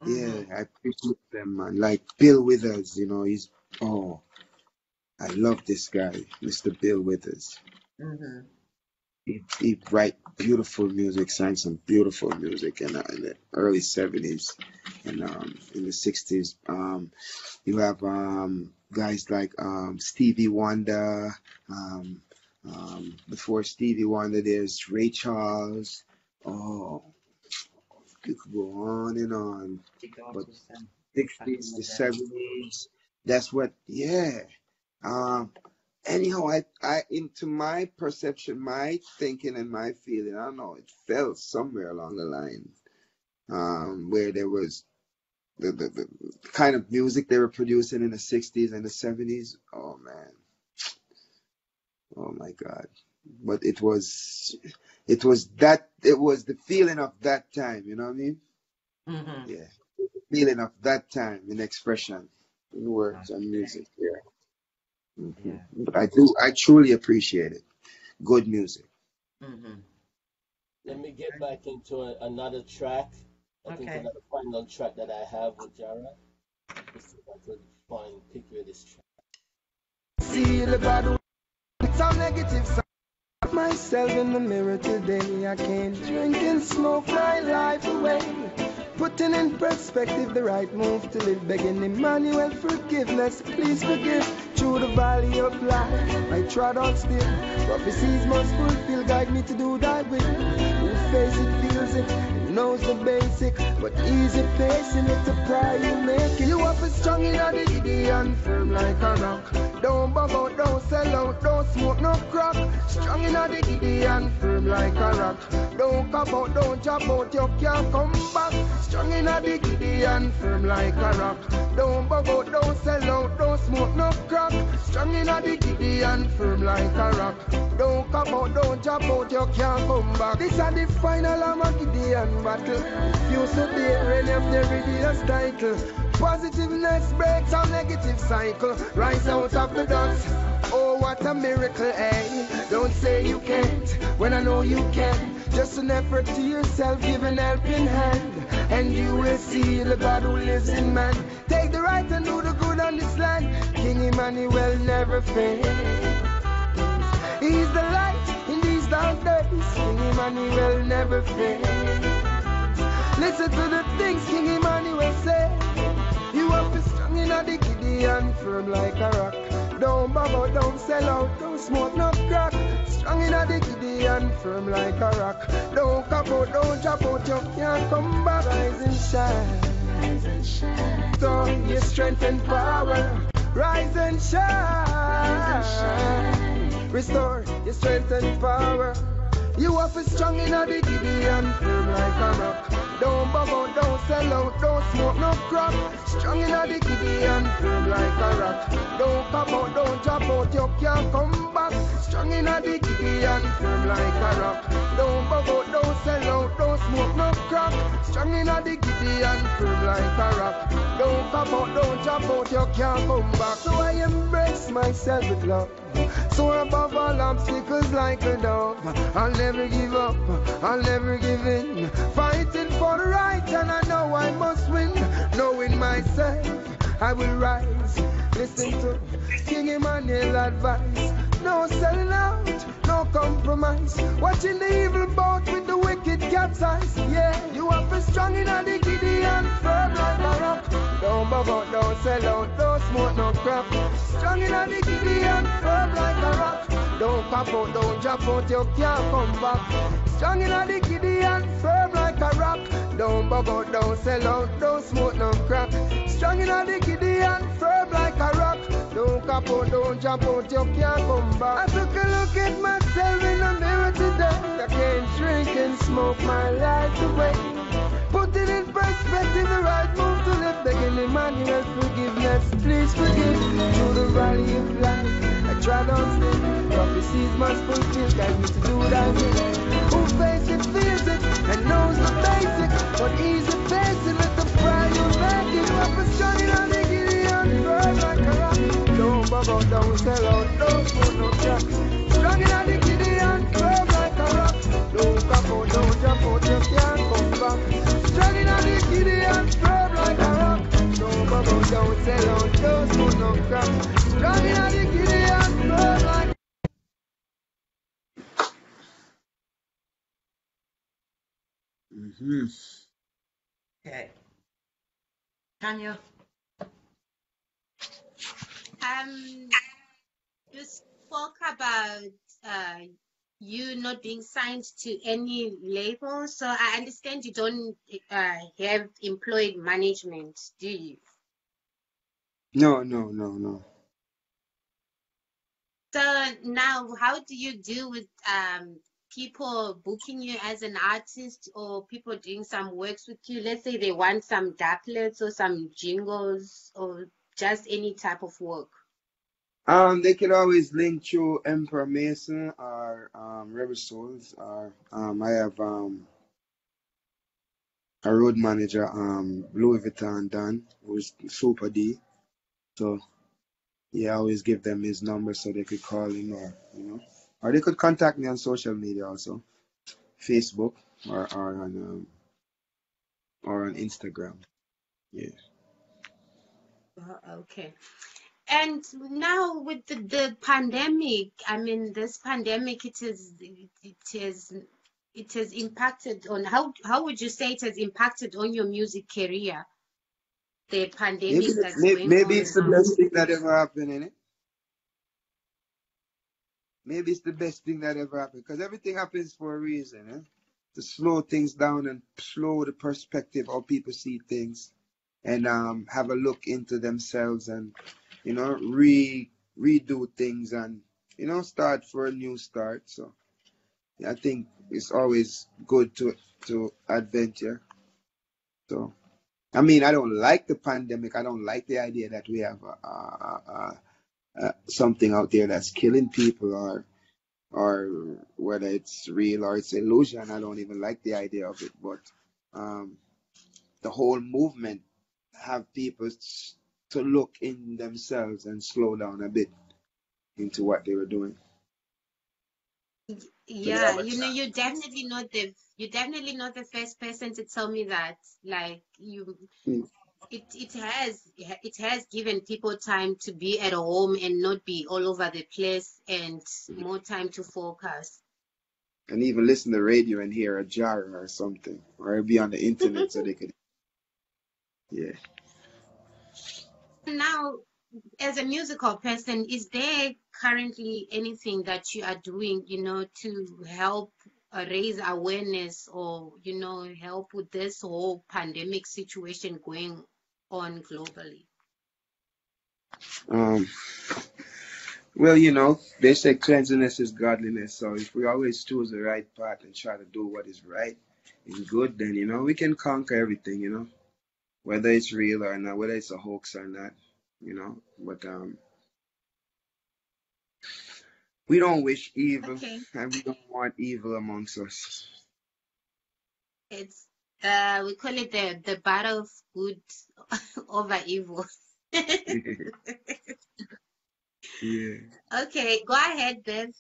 Yeah, hmm I appreciate them, man. Like Bill Withers, oh, I love this guy, Mr. Bill Withers. hmm He write beautiful music, sang some beautiful music in the early 70s and in the 60s. You have guys like Stevie Wonder. Um, Before Stevie Wonder, there's Ray Charles. Oh, you could go on and on. Big But artists back in 60s, the the day. 70s, that's what, yeah. Um, Anyhow, I into my perception, my thinking, and my feeling, I don't know, it fell somewhere along the line, where there was the kind of music they were producing in the 60s and the 70s. Oh man, oh my God. But it was the feeling of that time, you know what I mean? hmm Yeah, feeling of that time in expression, in words and Okay. music. Yeah. Yeah. But I truly appreciate it. Good music. hmm Let me get back into another track. I think Okay. another final track that I have with Jara. Let's see if I could pick where this track. see the bad. It's a negative side. Myself in the mirror today, I can't drink and smoke my life away. Putting in perspective the right move to live, begging Emmanuel forgiveness, please forgive. Through the valley of life, I trod on still. Prophecies must fulfill, guide me to do thy will. Who face it, feels it, knows the basic, but easy pacing it to pride you make it. You up as strong in the Gideon, firm like a rock. Don't bug out, don't sell out, don't smoke no crack. Strong in the Gideon, firm like a rock. Don't come out, don't jump out, you can't come back. Strong in the Gideon, firm like a rock. Don't bug out, don't sell out, don't smoke no crack. Strong in the Gideon, firm like a rock. Don't come out, don't jump out, you can't come back. This is the final Armageddon battle. You so dare any of the ridiculous title. Positiveness breaks a negative cycle. Rise out of the dust. Oh, what a miracle, eh? Don't say you can't when I know you can. Just an effort to yourself, give an helping hand, and you will see the God who lives in man. Take the right and do the good on this land. King Emmanuel never fails. He's the light in these dark days. King Emmanuel never fails. Listen to the things King Emmanuel said. You up is strong in the Gideon, firm like a rock. Don't bug out, don't sell out, don't smoke no crack. Strong in the Gideon, firm like a rock. Don't come out, don't drop out, you can't come back. Rise and shine, rise and shine. So your strength and power. Rise and shine, rise and shine. Restore your strength and power. You up is strong in the Gideon, firm like a rock. Don't bug out, don't sell out, don't smoke no crack. Strong in the Gideon, firm like a rock. Don't come out, don't drop out, you can't come back. Strong in the Gideon, firm like a rock. Don't bug out, don't sell out, don't smoke no crack. Strong in the Gideon, firm like a rock. Don't come out, don't drop out, you can't come back. So I embrace myself with love. So above all obstacles like a dove, I'll never give up, I'll never give in. Fighting for the right and I know I must win. Knowing myself, I will rise. Listen to King Emmanuel advice. No selling out, no compromise. Watching the evil boat with the wicked cat's eyes. Yeah, you are for strong in the Gideon, firm like a rock. Don't bug out, don't sell out, don't smoke no crap. Strong in the Gideon, firm like a rock. Don't pop out, don't drop out, you can't come back. Strong in the Gideon, firm like a rock. Don't bug out, don't sell out, don't smoke no crap. Strong in the Gideon, firm like a rock. Don't cap out, don't jump out, you can't come back. I took a look at myself in the mirror today. I can't drink and smoke my life away. Put it in perspective, the right move to live. Begging Emmanuel forgiveness, please forgive. Through the valley of life, I tried on still. Prophecies must fulfill, guide me to do thy will. Who face it, feels it, and knows the basic, but easy facing with the pride you make it. Up a strong in the Gideon, firm like a rock. Don't bug out, don't sell out, don't smoke no crack. Strong in the Gideon, firm like a rock. Don't cap out, don't jump out, you can't come back. Strong in the Gideon, firm like a rock. Don't bug out, don't sell out, don't smoke no crack. Strong in the Gideon, firm like. Okay. Tanya? You spoke about you not being signed to any label, so I understand you don't have employed management, do you? No. So now, how do you deal with people booking you as an artist or people doing some works with you? Let's say they want some doublets or some jingles or just any type of work. They could always link through Emperor Mason or Rebel Souls, or I have a road manager, Louis Vuitton Dan, who's Super D. So yeah, I always give them his number so they could call him, or they could contact me on social media also, Facebook or on Instagram. Yeah. Oh, okay. And now with the pandemic, I mean, this pandemic, it has impacted on how would you say it has impacted on your music career? The pandemic that's going Maybe on it's the now. best thing that ever happened, innit? Maybe it's the best thing that ever happened because everything happens for a reason, eh? To slow things down and slow the perspective of people see things, and have a look into themselves, and redo things, and start for a new start. So I think it's always good to adventure. So I mean, I don't like the pandemic. I don't like the idea that we have something out there that's killing people, or whether it's real or it's illusion. I don't even like the idea of it. But the whole movement have people to look in themselves and slow down a bit into what they were doing. Yeah, you're definitely not the first person to tell me that. Like it has given people time to be at home and not be all over the place, and more time to focus. And even listen to radio and hear a jar or something, or be on the internet so they could. Yeah. Now, as a musical person, is there currently anything that you are doing, to help raise awareness, or help with this whole pandemic situation going on globally? Well, they say cleanliness is godliness. So if we always choose the right path and try to do what is right and good, then we can conquer everything. Whether it's real or not, whether it's a hoax or not. But we don't wish evil, Okay. and we don't want evil amongst us. It's we call it the battle of good over evil. Yeah. Okay, go ahead, Bev.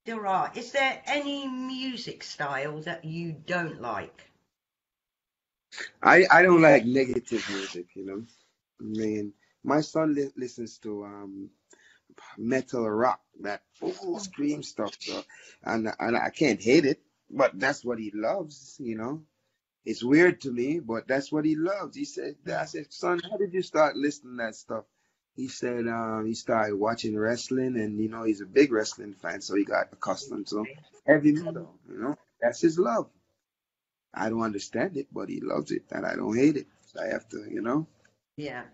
Dara, is there any music style that you don't like? I don't like negative music. I mean, my son listens to metal rock, that scream stuff. So, and I can't hate it, but that's what he loves. It's weird to me, but that's what he loves. I said, son, how did you start listening to that stuff? He said he started watching wrestling, and he's a big wrestling fan, so he got accustomed to heavy metal. That's his love. I don't understand it, but he loves it, and I don't hate it. So I have to. Yeah.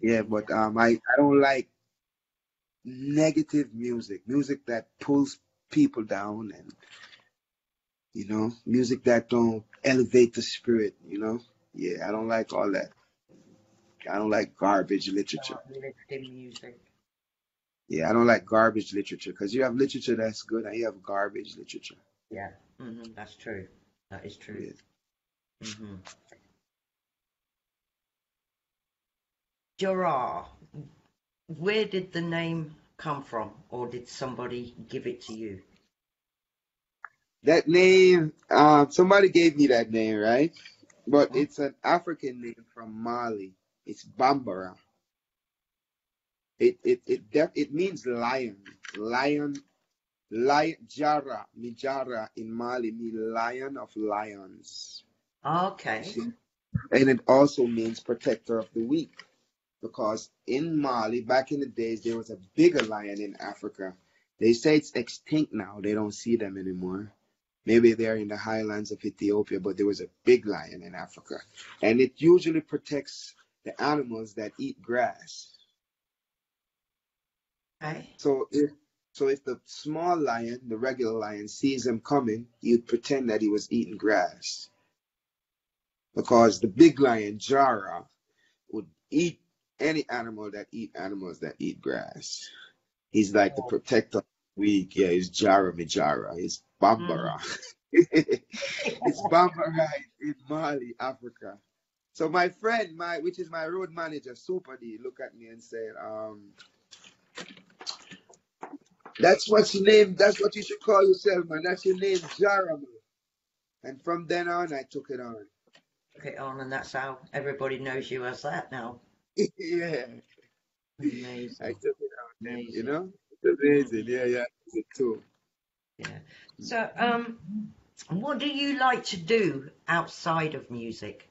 Yeah, but I don't like negative music that pulls people down, and music that don't elevate the spirit. Yeah, I don't like all that. I don't like garbage literature. Music. Yeah, I don't like garbage literature, because you have literature that's good and you have garbage literature. Yeah, that's true. That is true. Yeah. Gerard, where did the name come from, or did somebody give it to you? That name, somebody gave me that name, right? But it's an African name from Mali. It's Bambara. It means lion. Jara, Mijara in Mali means lion of lions. Okay. And it also means protector of the weak, because in Mali, back in the days, there was a bigger lion in Africa. They say it's extinct now. They don't see them anymore. Maybe they're in the highlands of Ethiopia, but there was a big lion in Africa. And it usually protects the animals that eat grass. Okay. So if the small lion, the regular lion, sees him coming, he'd pretend that he was eating grass. Because the big lion, Jara, would eat any animal that eat grass. He's like the protector of the weak. Yeah, he's Jara Mijara. He's Bambara. It's Bambara in Mali, Africa. So my friend, which is my road manager, Super D, looked at me and said, that's what you should call yourself, man. That's your name, Jara, man. And from then on, I took it on. Took it on, and that's how everybody knows you as that now. Yeah, I Amazing. took it out then, you Amazing. know? It's amazing. Yeah, yeah, it's it too. Yeah. So, what do you like to do outside of music?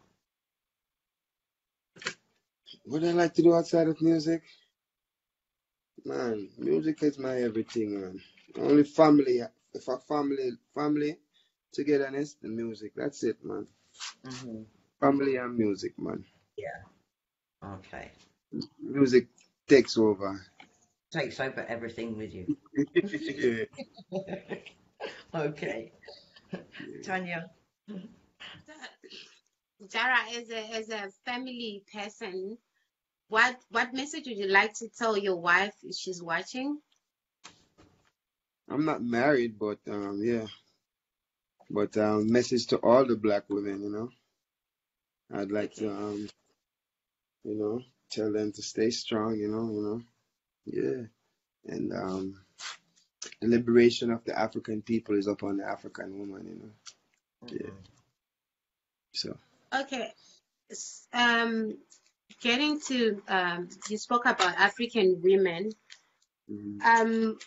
What I like to do outside of music? Man, music is my everything, man. Only family, if a family togetherness, the music. That's it, man. Hmm. Family and music, man. Yeah. Okay. Music takes over. Takes over everything with you. Yeah. Okay. Tanya. Jara, as a family person, what message would you like to tell your wife if she's watching? I'm not married, but yeah. But message to all the black women, I'd like to Okay. tell them to stay strong, yeah. And the liberation of the African people is upon the African woman, yeah. Hmm. So Okay. Getting to you spoke about African women. mhm.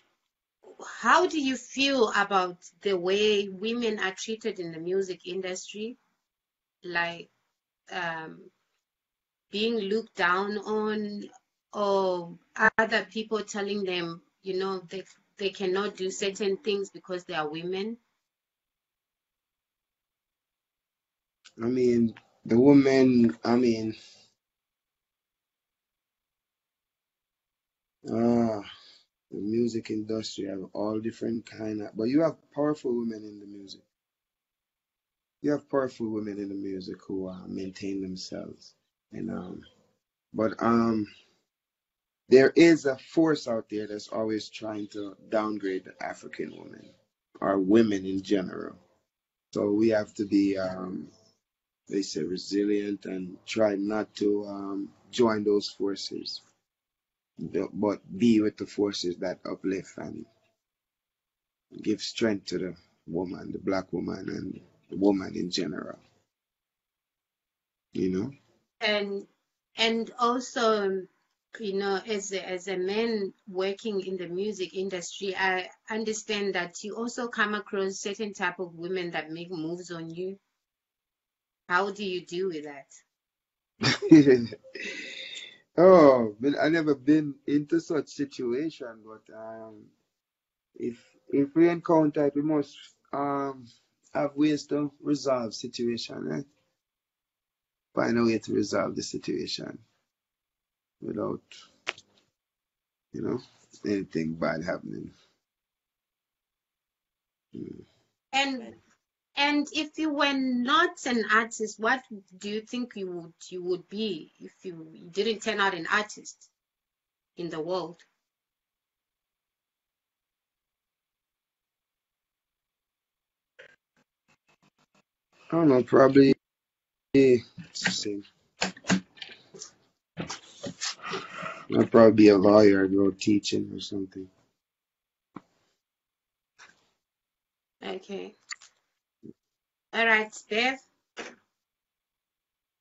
How do you feel about the way women are treated in the music industry? Like being looked down on, or other people telling them, they cannot do certain things because they are women? I mean, the woman, I mean, the music industry have all different kind of, but you have powerful women in the music. You have powerful women in the music who maintain themselves, and but there is a force out there that's always trying to downgrade the African woman or women in general. So we have to be, they say, resilient and try not to join those forces, but be with the forces that uplift and give strength to the woman, the black woman, and the woman in general. You know? And also, as a man working in the music industry, I understand that you also come across certain type of women that make moves on you. How do you deal with that? Oh, but I never been into such situation, but if if we encounter it, we must have ways to resolve situation, right? Find a way to resolve the situation without, you know, anything bad happening. Mm. And and if you were not an artist, what do you think you would be if you didn't turn out an artist in the world? I don't know, probably same. I'd probably be a lawyer, go teaching or something. Okay. All right, Bev.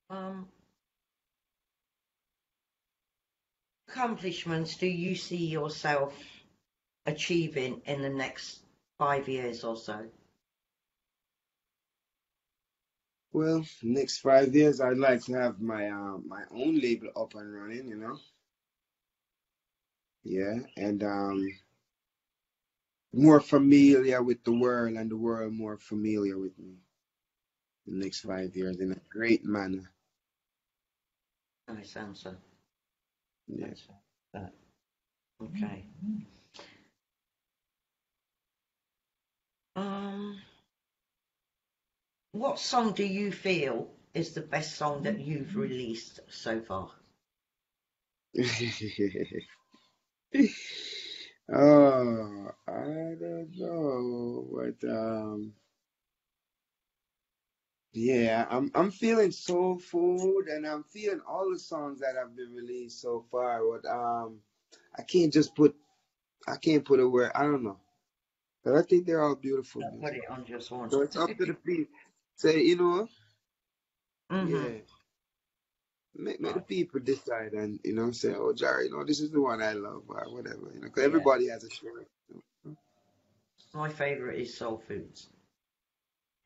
Um, accomplishments do you see yourself achieving in the next 5 years or so? Well, next 5 years, I'd like to have my own label up and running. Yeah, and more familiar with the world and the world more familiar with me the next 5 years in a great manner. Nice answer. Yeah. Answer that. Okay. Um, what song do you feel is the best song that you've released so far? Oh, I don't know, but yeah, I'm feeling soul food, and I'm feeling all the songs that have been released so far. But I can't just put I can't put a word. I don't know, but I think they're all beautiful Don't put music. it on just one. So it's up to the people. Say, Mm-hmm. yeah, Make the Oh, people decide and say, oh, Jerry, this is the one I love or whatever. Because yeah. everybody has a story. My favourite is Soul Foods.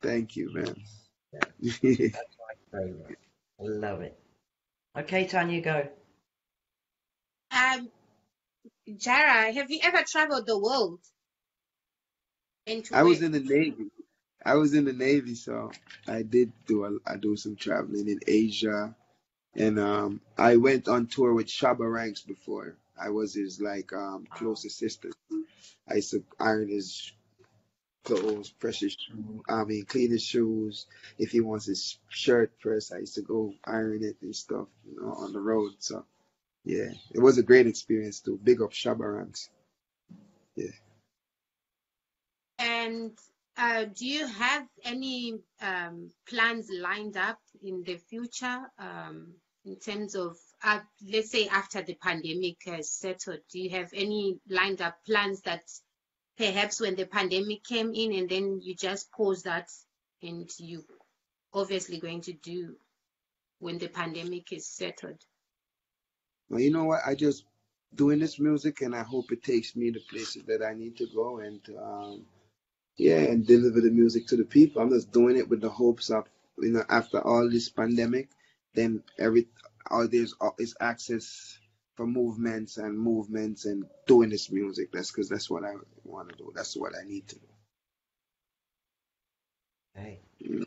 Thank you, man. Yeah, that's my favourite. I love it. Okay, Tanya, go. Jara, have you ever traveled the world? And to I was where? in the Navy. I was in the Navy, so I did do some traveling in Asia, and I went on tour with Shabba Ranks before. I was his Oh, close assistant. I used to iron his clothes, press his shoes, clean his shoes. If he wants his shirt pressed, I used to go iron it and stuff, on the road. So yeah, it was a great experience too. Big up Shabba Ranks. Yeah. And do you have any plans lined up in the future in terms of, let's say, after the pandemic has settled? Do you have any lined up plans that perhaps when the pandemic came in and then you just pause that and you obviously going to do when the pandemic is settled? Well, you know what? I just doing this music, and I hope it takes me to places that I need to go and yeah, and deliver the music to the people. I'm just doing it with the hopes of, after all this pandemic, then is access for movements and doing this music. That's because that's what I want to do. That's what I need to okay. do.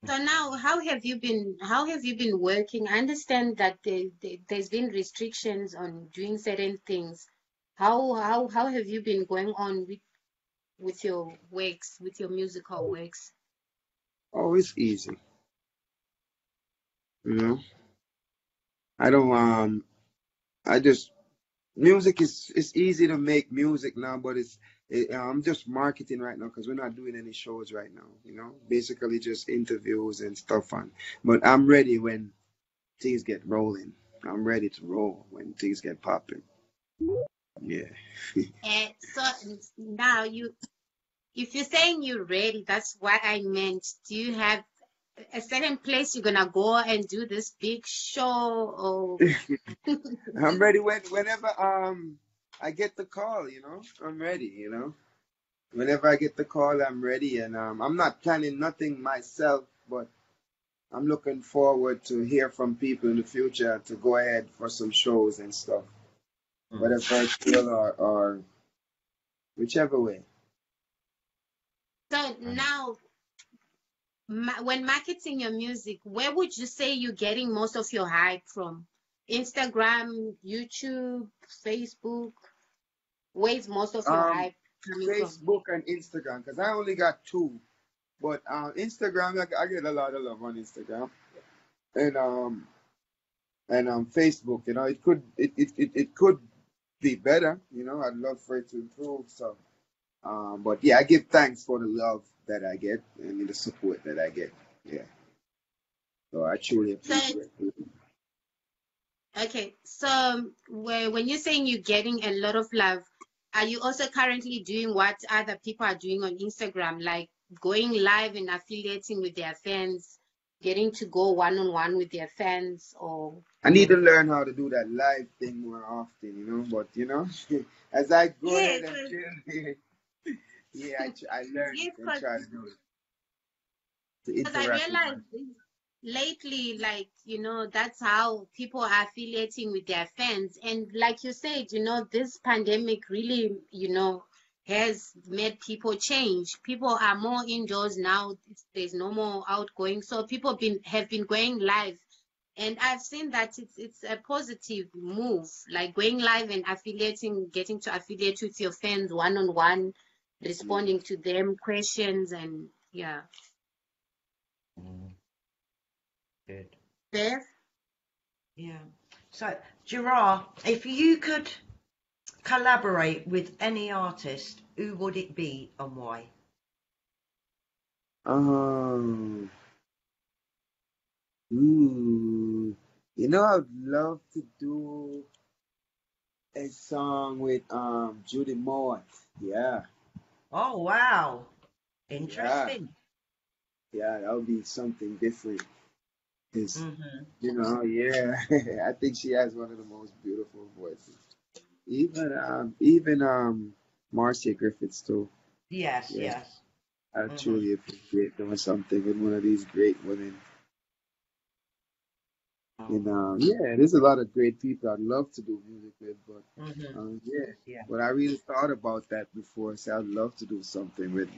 So now, how have you been working? I understand that there's been restrictions on doing certain things. How have you been going on with your works, with your musical works? Oh, it's easy. I don't I just music is it's easy to make music now, but I'm just marketing right now because we're not doing any shows right now. Basically just interviews and stuff on. But I'm ready when things get rolling. I'm ready to roll when things get popping. Yeah. So now if you're saying you're ready, that's what I meant. Do you have a certain place you're gonna go and do this big show, or I'm ready whenever I get the call. I'm ready. Whenever I get the call, I'm ready, and I'm not planning nothing myself, but I'm looking forward to hear from people in the future to go ahead for some shows and stuff, whether virtual or whichever way. so now when marketing your music, where would you say you're getting most of your hype from? Instagram, YouTube, Facebook? Where's most of your hype coming from? Facebook and Instagram, because I only got two, but Instagram, I get a lot of love on Instagram, and Facebook. It could be better. I'd love for it to improve. So, but yeah, I give thanks for the love that I get and the support that I get. Yeah. So I truly appreciate it. Okay, so when you're saying you're getting a lot of love, are you also currently doing what other people are doing on Instagram, like going live and affiliating with their fans, getting to go one-on-one with their fans, or I need to learn how to do that live thing more often, but as I go yeah, ahead and chill, yeah, I learn yes, and try to do it. To because I interact with realized lately, like, that's how people are affiliating with their fans. And like you said, this pandemic really, has made people change. People are more indoors now. There's no more outgoing. So people have been going live. And I've seen that it's a positive move, like going live and affiliating, getting to affiliate with your fans one-on-one, responding to them questions, and yeah. Good. Beth? Yeah. So, Gerard, if you could collaborate with any artist, who would it be and why? I'd love to do a song with Judy Moore. Yeah, Oh, wow. yeah, Interesting. yeah. That would be something different. Is Mm-hmm. yeah. I think she has one of the most beautiful voices. Even Marcia Griffiths too. Yes, Yeah, yes. I Mm-hmm. truly appreciate doing something with one of these great women. And yeah, there's a lot of great people I'd love to do music with, but Mm-hmm. yeah. Yeah. But I really thought about that before. So I'd love to do something with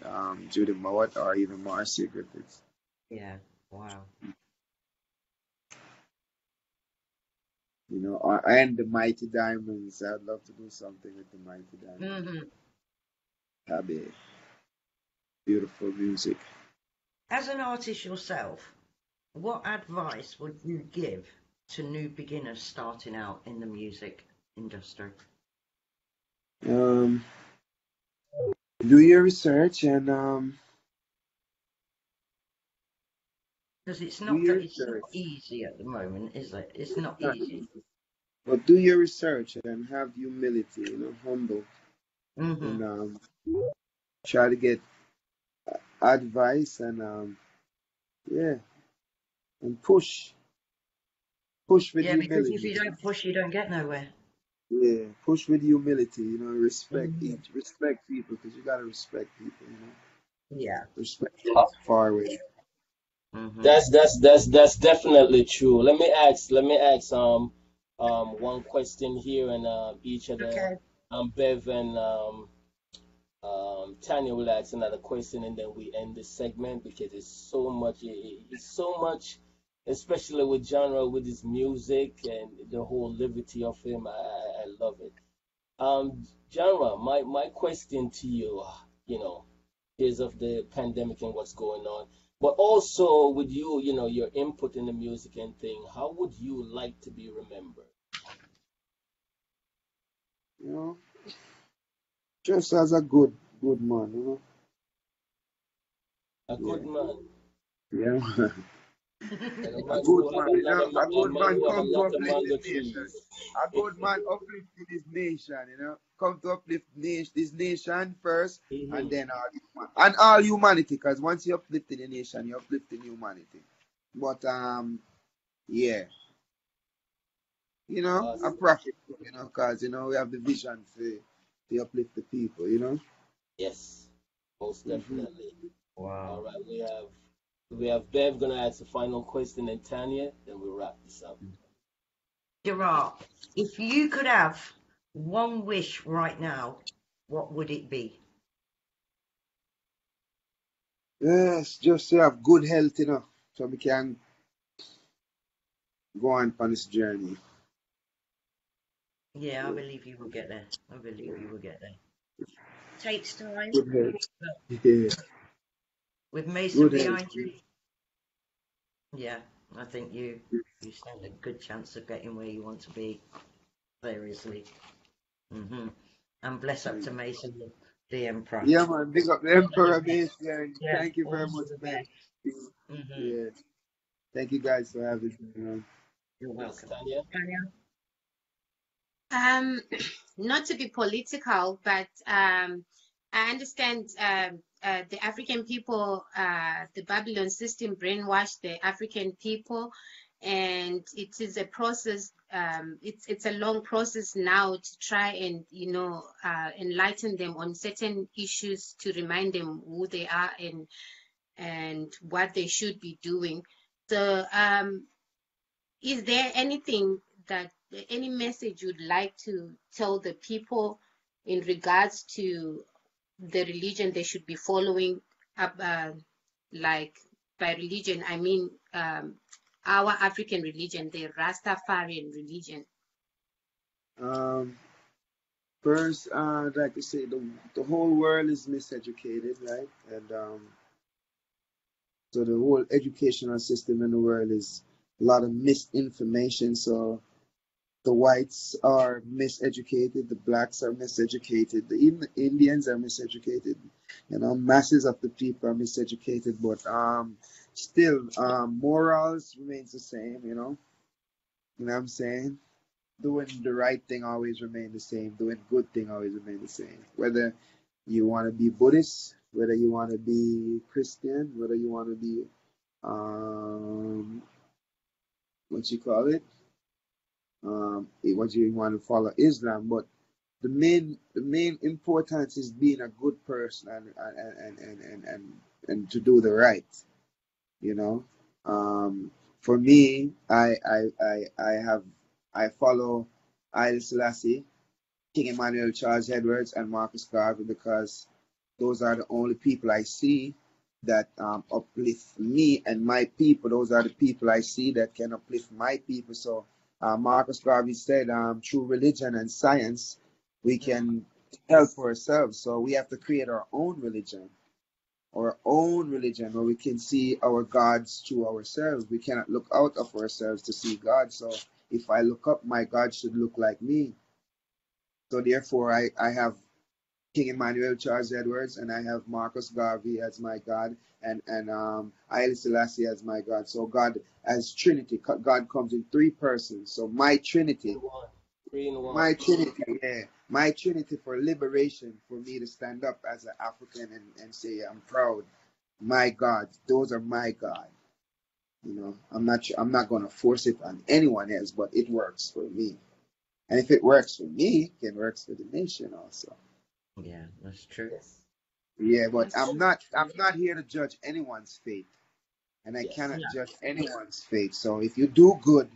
Judy Mowat or even Marcia Griffiths. Yeah. Wow. And the Mighty Diamonds. I'd love to do something with the Mighty Diamonds. Mm-hmm. That'd be beautiful music. As an artist yourself, what advice would you give to new beginners starting out in the music industry? Um, do your research and Because it's do not your that it's research. not easy at the moment, is it? It's not Not easy. easy. But do your research and have humility, humble, Mm-hmm. and try to get advice and yeah, and push with Yeah, because if humility. you don't push, you don't get nowhere. Yeah, push with humility. Mm-hmm. Respect people because you gotta respect people. Yeah. Respect goes far away. Mm-hmm. That's definitely true. Let me ask one question here, and each of the Okay. Bev and Tanya will ask another question, and then we end this segment because it's so much, especially with genre, with his music and the whole liberty of him. I love it. Genre, my question to you, is of the pandemic and what's going on, but also with you, your input in the music and thing. How would you like to be remembered? You know, just as a good man. A good Yeah, man, yeah. and a A man good who have man, a lot of a a good man man who have a come to lot of uplift mango his nation. trees. A good man uplifting his nation. Come to uplift this nation first, and Hmm. then all humanity. Because once you uplifting the nation, you uplifting humanity. But yeah, a Awesome. prophet. Because we have the vision to uplift the people. Yes, most Hmm. definitely. All Wow. right, we have Bev gonna ask the final question, and Tanya, then we'll wrap this up. Gerard, if you could have one wish right now, what would it be? Yes, just to have good health, so we can go on this journey. Yeah, I Yeah, believe you will get there. I believe you will get there. Takes time, good health. but Yeah, with Mason good health. behind you, yeah, I think you stand a good chance of getting where you want to be. Seriously. And bless up to Mason, the Emperor. Yeah, man. Big up the All the Emperor best. base there. Yeah, Thank you all very much, the man. best. Hmm. Yeah. Thank you guys for having me. You're Yes, welcome. Tanya. Tanya? Um, not to be political, but I understand the African people, the Babylon system brainwashed the African people, and it is a process. It's a long process now to try and enlighten them on certain issues to remind them who they are and what they should be doing. So, is there any message you'd like to tell the people in regards to the religion they should be following? Like by religion, I mean our African religion, the Rastafarian religion. Um, First, I'd like to say the whole world is miseducated, right? And so the whole educational system in the world is a lot of misinformation. So the whites are miseducated, the blacks are miseducated, even the Indians are miseducated. Masses of the people are miseducated, but still, morals remains the same. You know what I'm saying? Doing the right thing always remain the same. Doing good thing always remain the same. Whether you want to be Buddhist, whether you want to be Christian, whether you want to be um, what you call it, what you want to follow Islam, but the main importance is being a good person and to do the right, you know. For me, I follow Haile Selassie, King Emmanuel, Charles Edwards, and Marcus Garvey because those are the only people I see that uplift me and my people. Those are the people I see that can uplift my people. So Marcus Garvey said, through religion and science, we can help ourselves. So we have to create our own religion where we can see our gods through ourselves. We cannot look out of ourselves to see God. So if I look up, my God should look like me. So therefore, I have King Emmanuel, Charles Edwards, and I have Marcus Garvey as my God, and Haile Selassie as my God. So God as Trinity. God comes in three persons. So my Trinity, Three in one. my Trinity for liberation, for me to stand up as an African and say I'm proud. My God, those are my God. You know, I'm not going to force it on anyone else, but it works for me. And if it works for me, it works for the nation also. Yeah, that's true. Yes. Yeah, but Yes. I'm not here to judge anyone's fate, and I Yes. cannot Yeah. judge anyone's fate. So if you do good,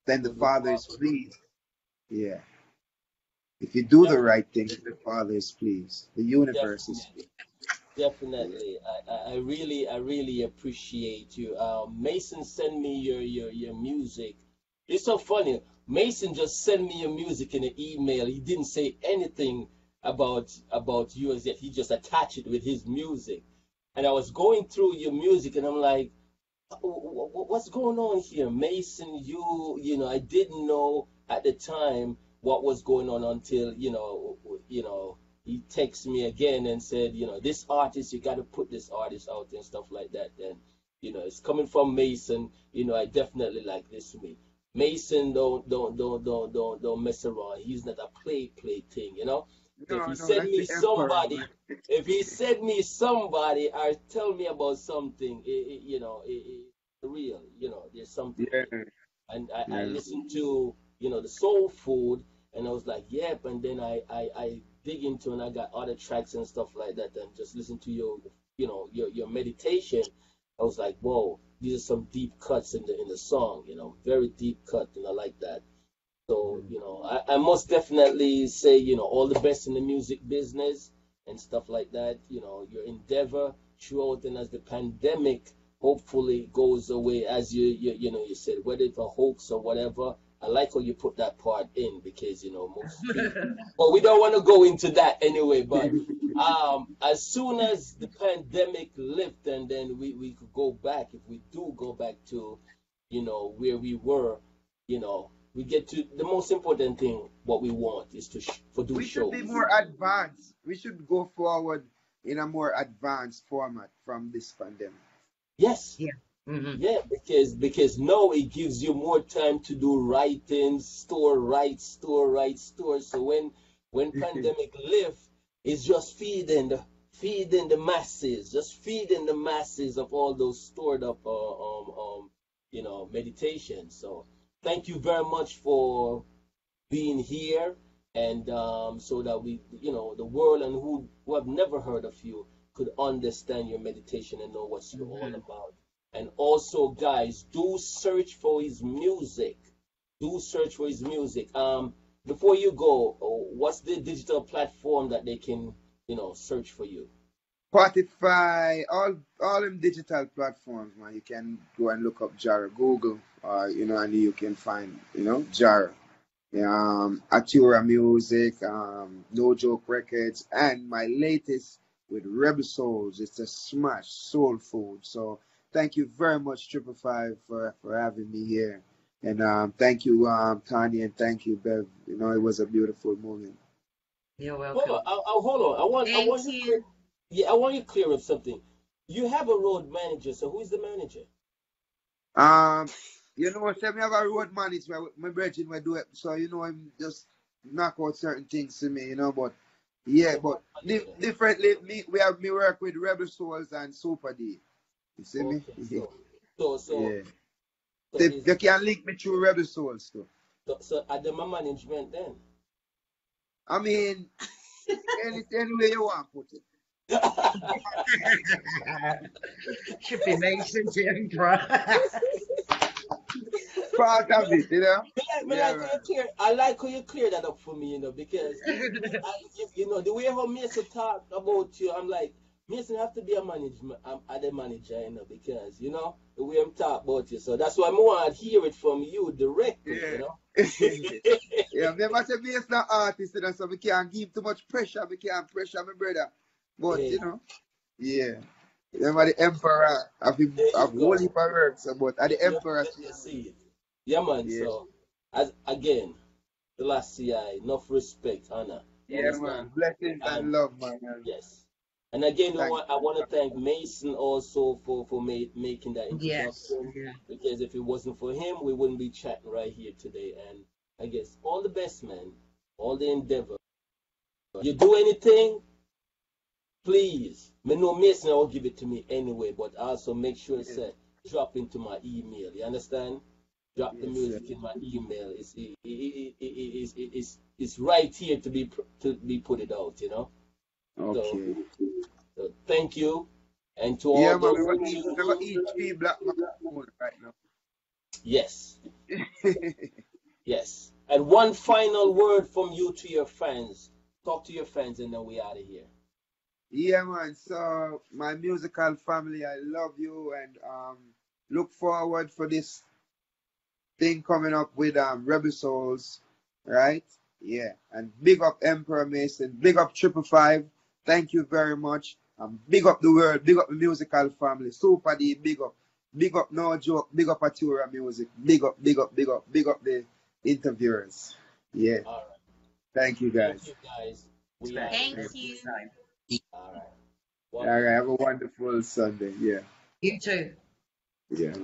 then the Good Father is Father. pleased. Yeah. If you do the Definitely. right thing, the Father is pleased. The universe is Definitely. pleased. Definitely. I really appreciate you. Mason send me your music. It's so funny. Mason just sent me your music in an email. He didn't say anything about yours yet. He just attached it with his music. And I was going through your music and I'm like, what's going on here, Mason? I didn't know at the time what was going on until he texted me again and said, this artist, you got to put this artist out and stuff like that. And it's coming from Mason. I definitely like this to me. Mason don't mess around. He's not a play thing. So if No, he no, send that's me the emperor, somebody, man. if he send me somebody or tell me about something, it's real. There's something Yeah, there. And I yeah. listened to, the soul food, and I was like, yep. And then I dig into and I got other tracks and stuff like that, and just listen to your meditation. I was like, whoa, these are some deep cuts in the song, very deep cut, and I like that. So, I must definitely say, all the best in the music business and stuff like that. Your endeavor throughout and as the pandemic hopefully goes away, as you said, whether it's a hoax or whatever. I like how you put that part in because, most people, but we don't want to go into that anyway. But as soon as the pandemic lift and then we could go back, if we do go back to, where we were, we get to the most important thing. What we want is to do We should shows. be more advanced. We should go forward in a more advanced format from this pandemic. Yes, Yeah. Hmm. yeah, because now it gives you more time to do writing, store. So when pandemic lift, it's just feeding the masses, just feeding the masses of all those stored up meditation. So thank you very much for being here, and so that the world and who have never heard of you could understand your meditation and know what you're all about. And also, guys, do search for his music. Do search for his music. Before you go, what's the digital platform that they can, search for you? Spotify, all them digital platforms, man. You can go and look up Jara, Google, and you can find, Jara. Atura Music, No Joke Records, and my latest with Rebel Souls. It's a smash, soul food. So thank you very much, Triple Five, for having me here. And thank you, Tanya, and thank you, Bev. It was a beautiful moment. You're Hold welcome. on, hold on. I Thank want you clear. you. Yeah, I want you clear of something. You have a road manager, so who's the manager? Um, say me have a road management with my brethren we do it. So I'm just knock out certain things to me, but The yeah, road but manager. differently me work with Rebel Souls and Super D. You see me? Okay, so Yeah. So If is you can link me through Rebel Souls too. so are they my management then? I mean, any way you want put it. Should be Mason to Emperor. Part of it, you know? I Yeah, like how man. you clear. I like how you clear that up for me, because you know the way how Mason talk about you, I'm like Mason have to be a management, the manager, because the way I'm talk about you. So that's why I want to hear it from you directly, Yeah. Yeah, remember I said me is not artist, so we can't give too much pressure. We can't pressure my brother. But Yeah, yeah. Remember the emperor of there you whole go. heap of works, but at the You emperor you too. see it. Yeah, man. Yeah. So as again, the last CI, enough respect, honor. You Yeah, man. understand? Blessings And and love, man. And yes. And again, thank I want to thank Mason also for making that Yes. introduction, Yeah. because if it wasn't for him, we wouldn't be chatting right here today. And I guess all the best, man. All the endeavor. You do anything, please. Me know Mason will give it to me anyway, but also make sure it's drop into my email. You understand? Drop the you. Yes, sir. music in my email. It's right here to be put it out. Okay. So thank you, and to Yeah, all man. those We who got tune each three black man right now. yes, yes. And one final word from you to your fans. Talk to your fans, and then we out of here. Yeah, man. So my musical family, I love you and look forward for this thing coming up with Rebel Souls, right? Yeah. And big up Emperor Mason, big up 555. Thank you very much. Big up the world, big up the musical family. Super D, big up. Big up No Joke, big up Atura Music. Big up, big up, big up, big up the interviewers. Yeah. All right. Thank you Thank guys. you, guys. We Respect. out of Thank here. you. All right. All One right. love. Have a wonderful Sunday. Yeah. You too. Yeah.